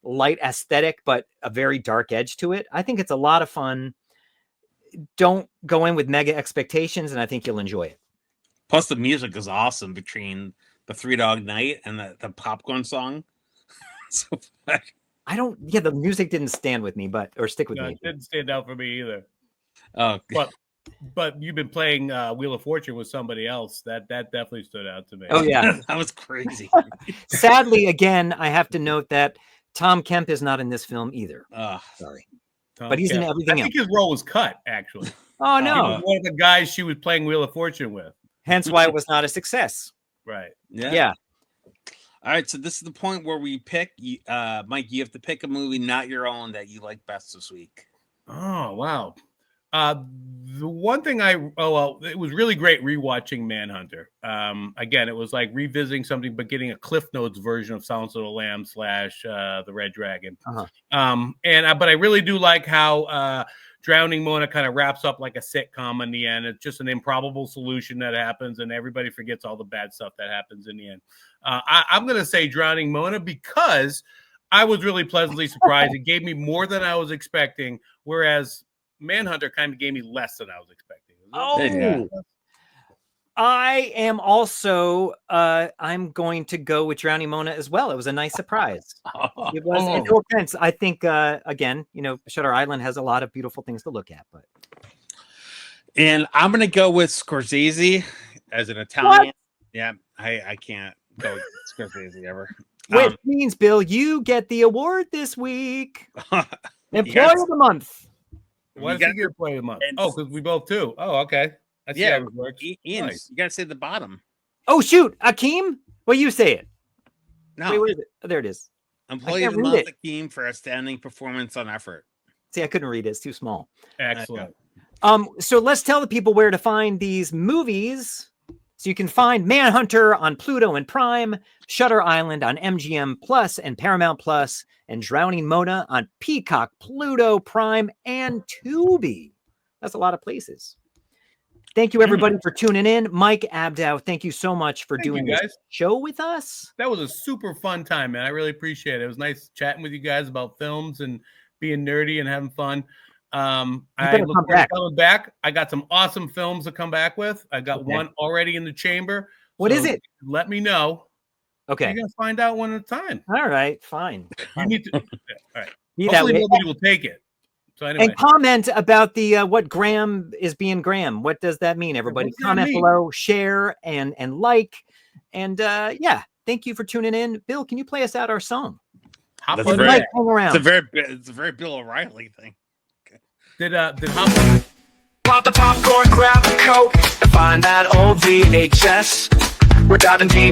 light aesthetic, but a very dark edge to it. I think it's a lot of fun. Don't go in with mega expectations, and I think you'll enjoy it. Plus, the music is awesome between the Three Dog Night and the popcorn song. So the music didn't stand with me, or stick with me. It didn't stand out for me either. Oh, but you've been playing Wheel of Fortune with somebody else. That definitely stood out to me. Oh yeah, that was crazy. Sadly, again, I have to note that Tom Kemp is not in this film either. Sorry, but he's in everything else. I think his role was cut, actually. Oh no, he was one of the guys she was playing Wheel of Fortune with. Hence why it was not a success. Right. Yeah. All right, so this is the point where we pick. Mike, you have to pick a movie not your own that you like best this week. Oh wow. The one thing it was really great rewatching Manhunter. Again, it was like revisiting something, but getting a Cliff Notes version of Silence of the Lambs / the Red Dragon. But I really do like how Drowning Mona kind of wraps up like a sitcom in the end. It's just an improbable solution that happens, and everybody forgets all the bad stuff that happens in the end. I'm going to say Drowning Mona because I was really pleasantly surprised. It gave me more than I was expecting, whereas Manhunter kind of gave me less than I was expecting. I am also I'm going to go with Drowning Mona as well. It was a nice surprise. It was. And no offense. I think again, Shutter Island has a lot of beautiful things to look at, but and I'm gonna go with Scorsese as an Italian. What? Yeah, I can't go with Scorsese ever. Which means, Bill, you get the award this week. Employee of the month. Why does he get Employee of the month? Because we both do. Oh, okay. I see how it works. Ian, nice. You gotta say the bottom. Oh shoot, Akeem. Well, you say it. No, wait, where is it? Oh, there it is. Employee of the month, Akeem, for outstanding performance on effort. See, I couldn't read it. It's too small. Excellent. So let's tell the people where to find these movies. So you can find Manhunter on Pluto and Prime, Shutter Island on MGM Plus and Paramount Plus, and Drowning Mona on Peacock, Pluto, Prime, and Tubi. That's a lot of places. Thank you, everybody, for tuning in. Mike Abdow, thank you so much for doing this show with us. That was a super fun time, man. I really appreciate it. It was nice chatting with you guys about films and being nerdy and having fun. I look forward to coming back. I got some awesome films to come back with. I got one already in the chamber. What is it? Let me know. Okay. You're going to find out one at a time. All right, fine. You need to. All right. Hopefully nobody will take it. So anyway. And comment about the what Graham is being Graham. What does that mean, everybody? Comment below, share, and like. And thank you for tuning in. Bill, can you play us out our song? It's a very Bill O'Reilly thing. Did Hopper? Pop the popcorn, grab the coke, and find that old VHS. We're diving deep.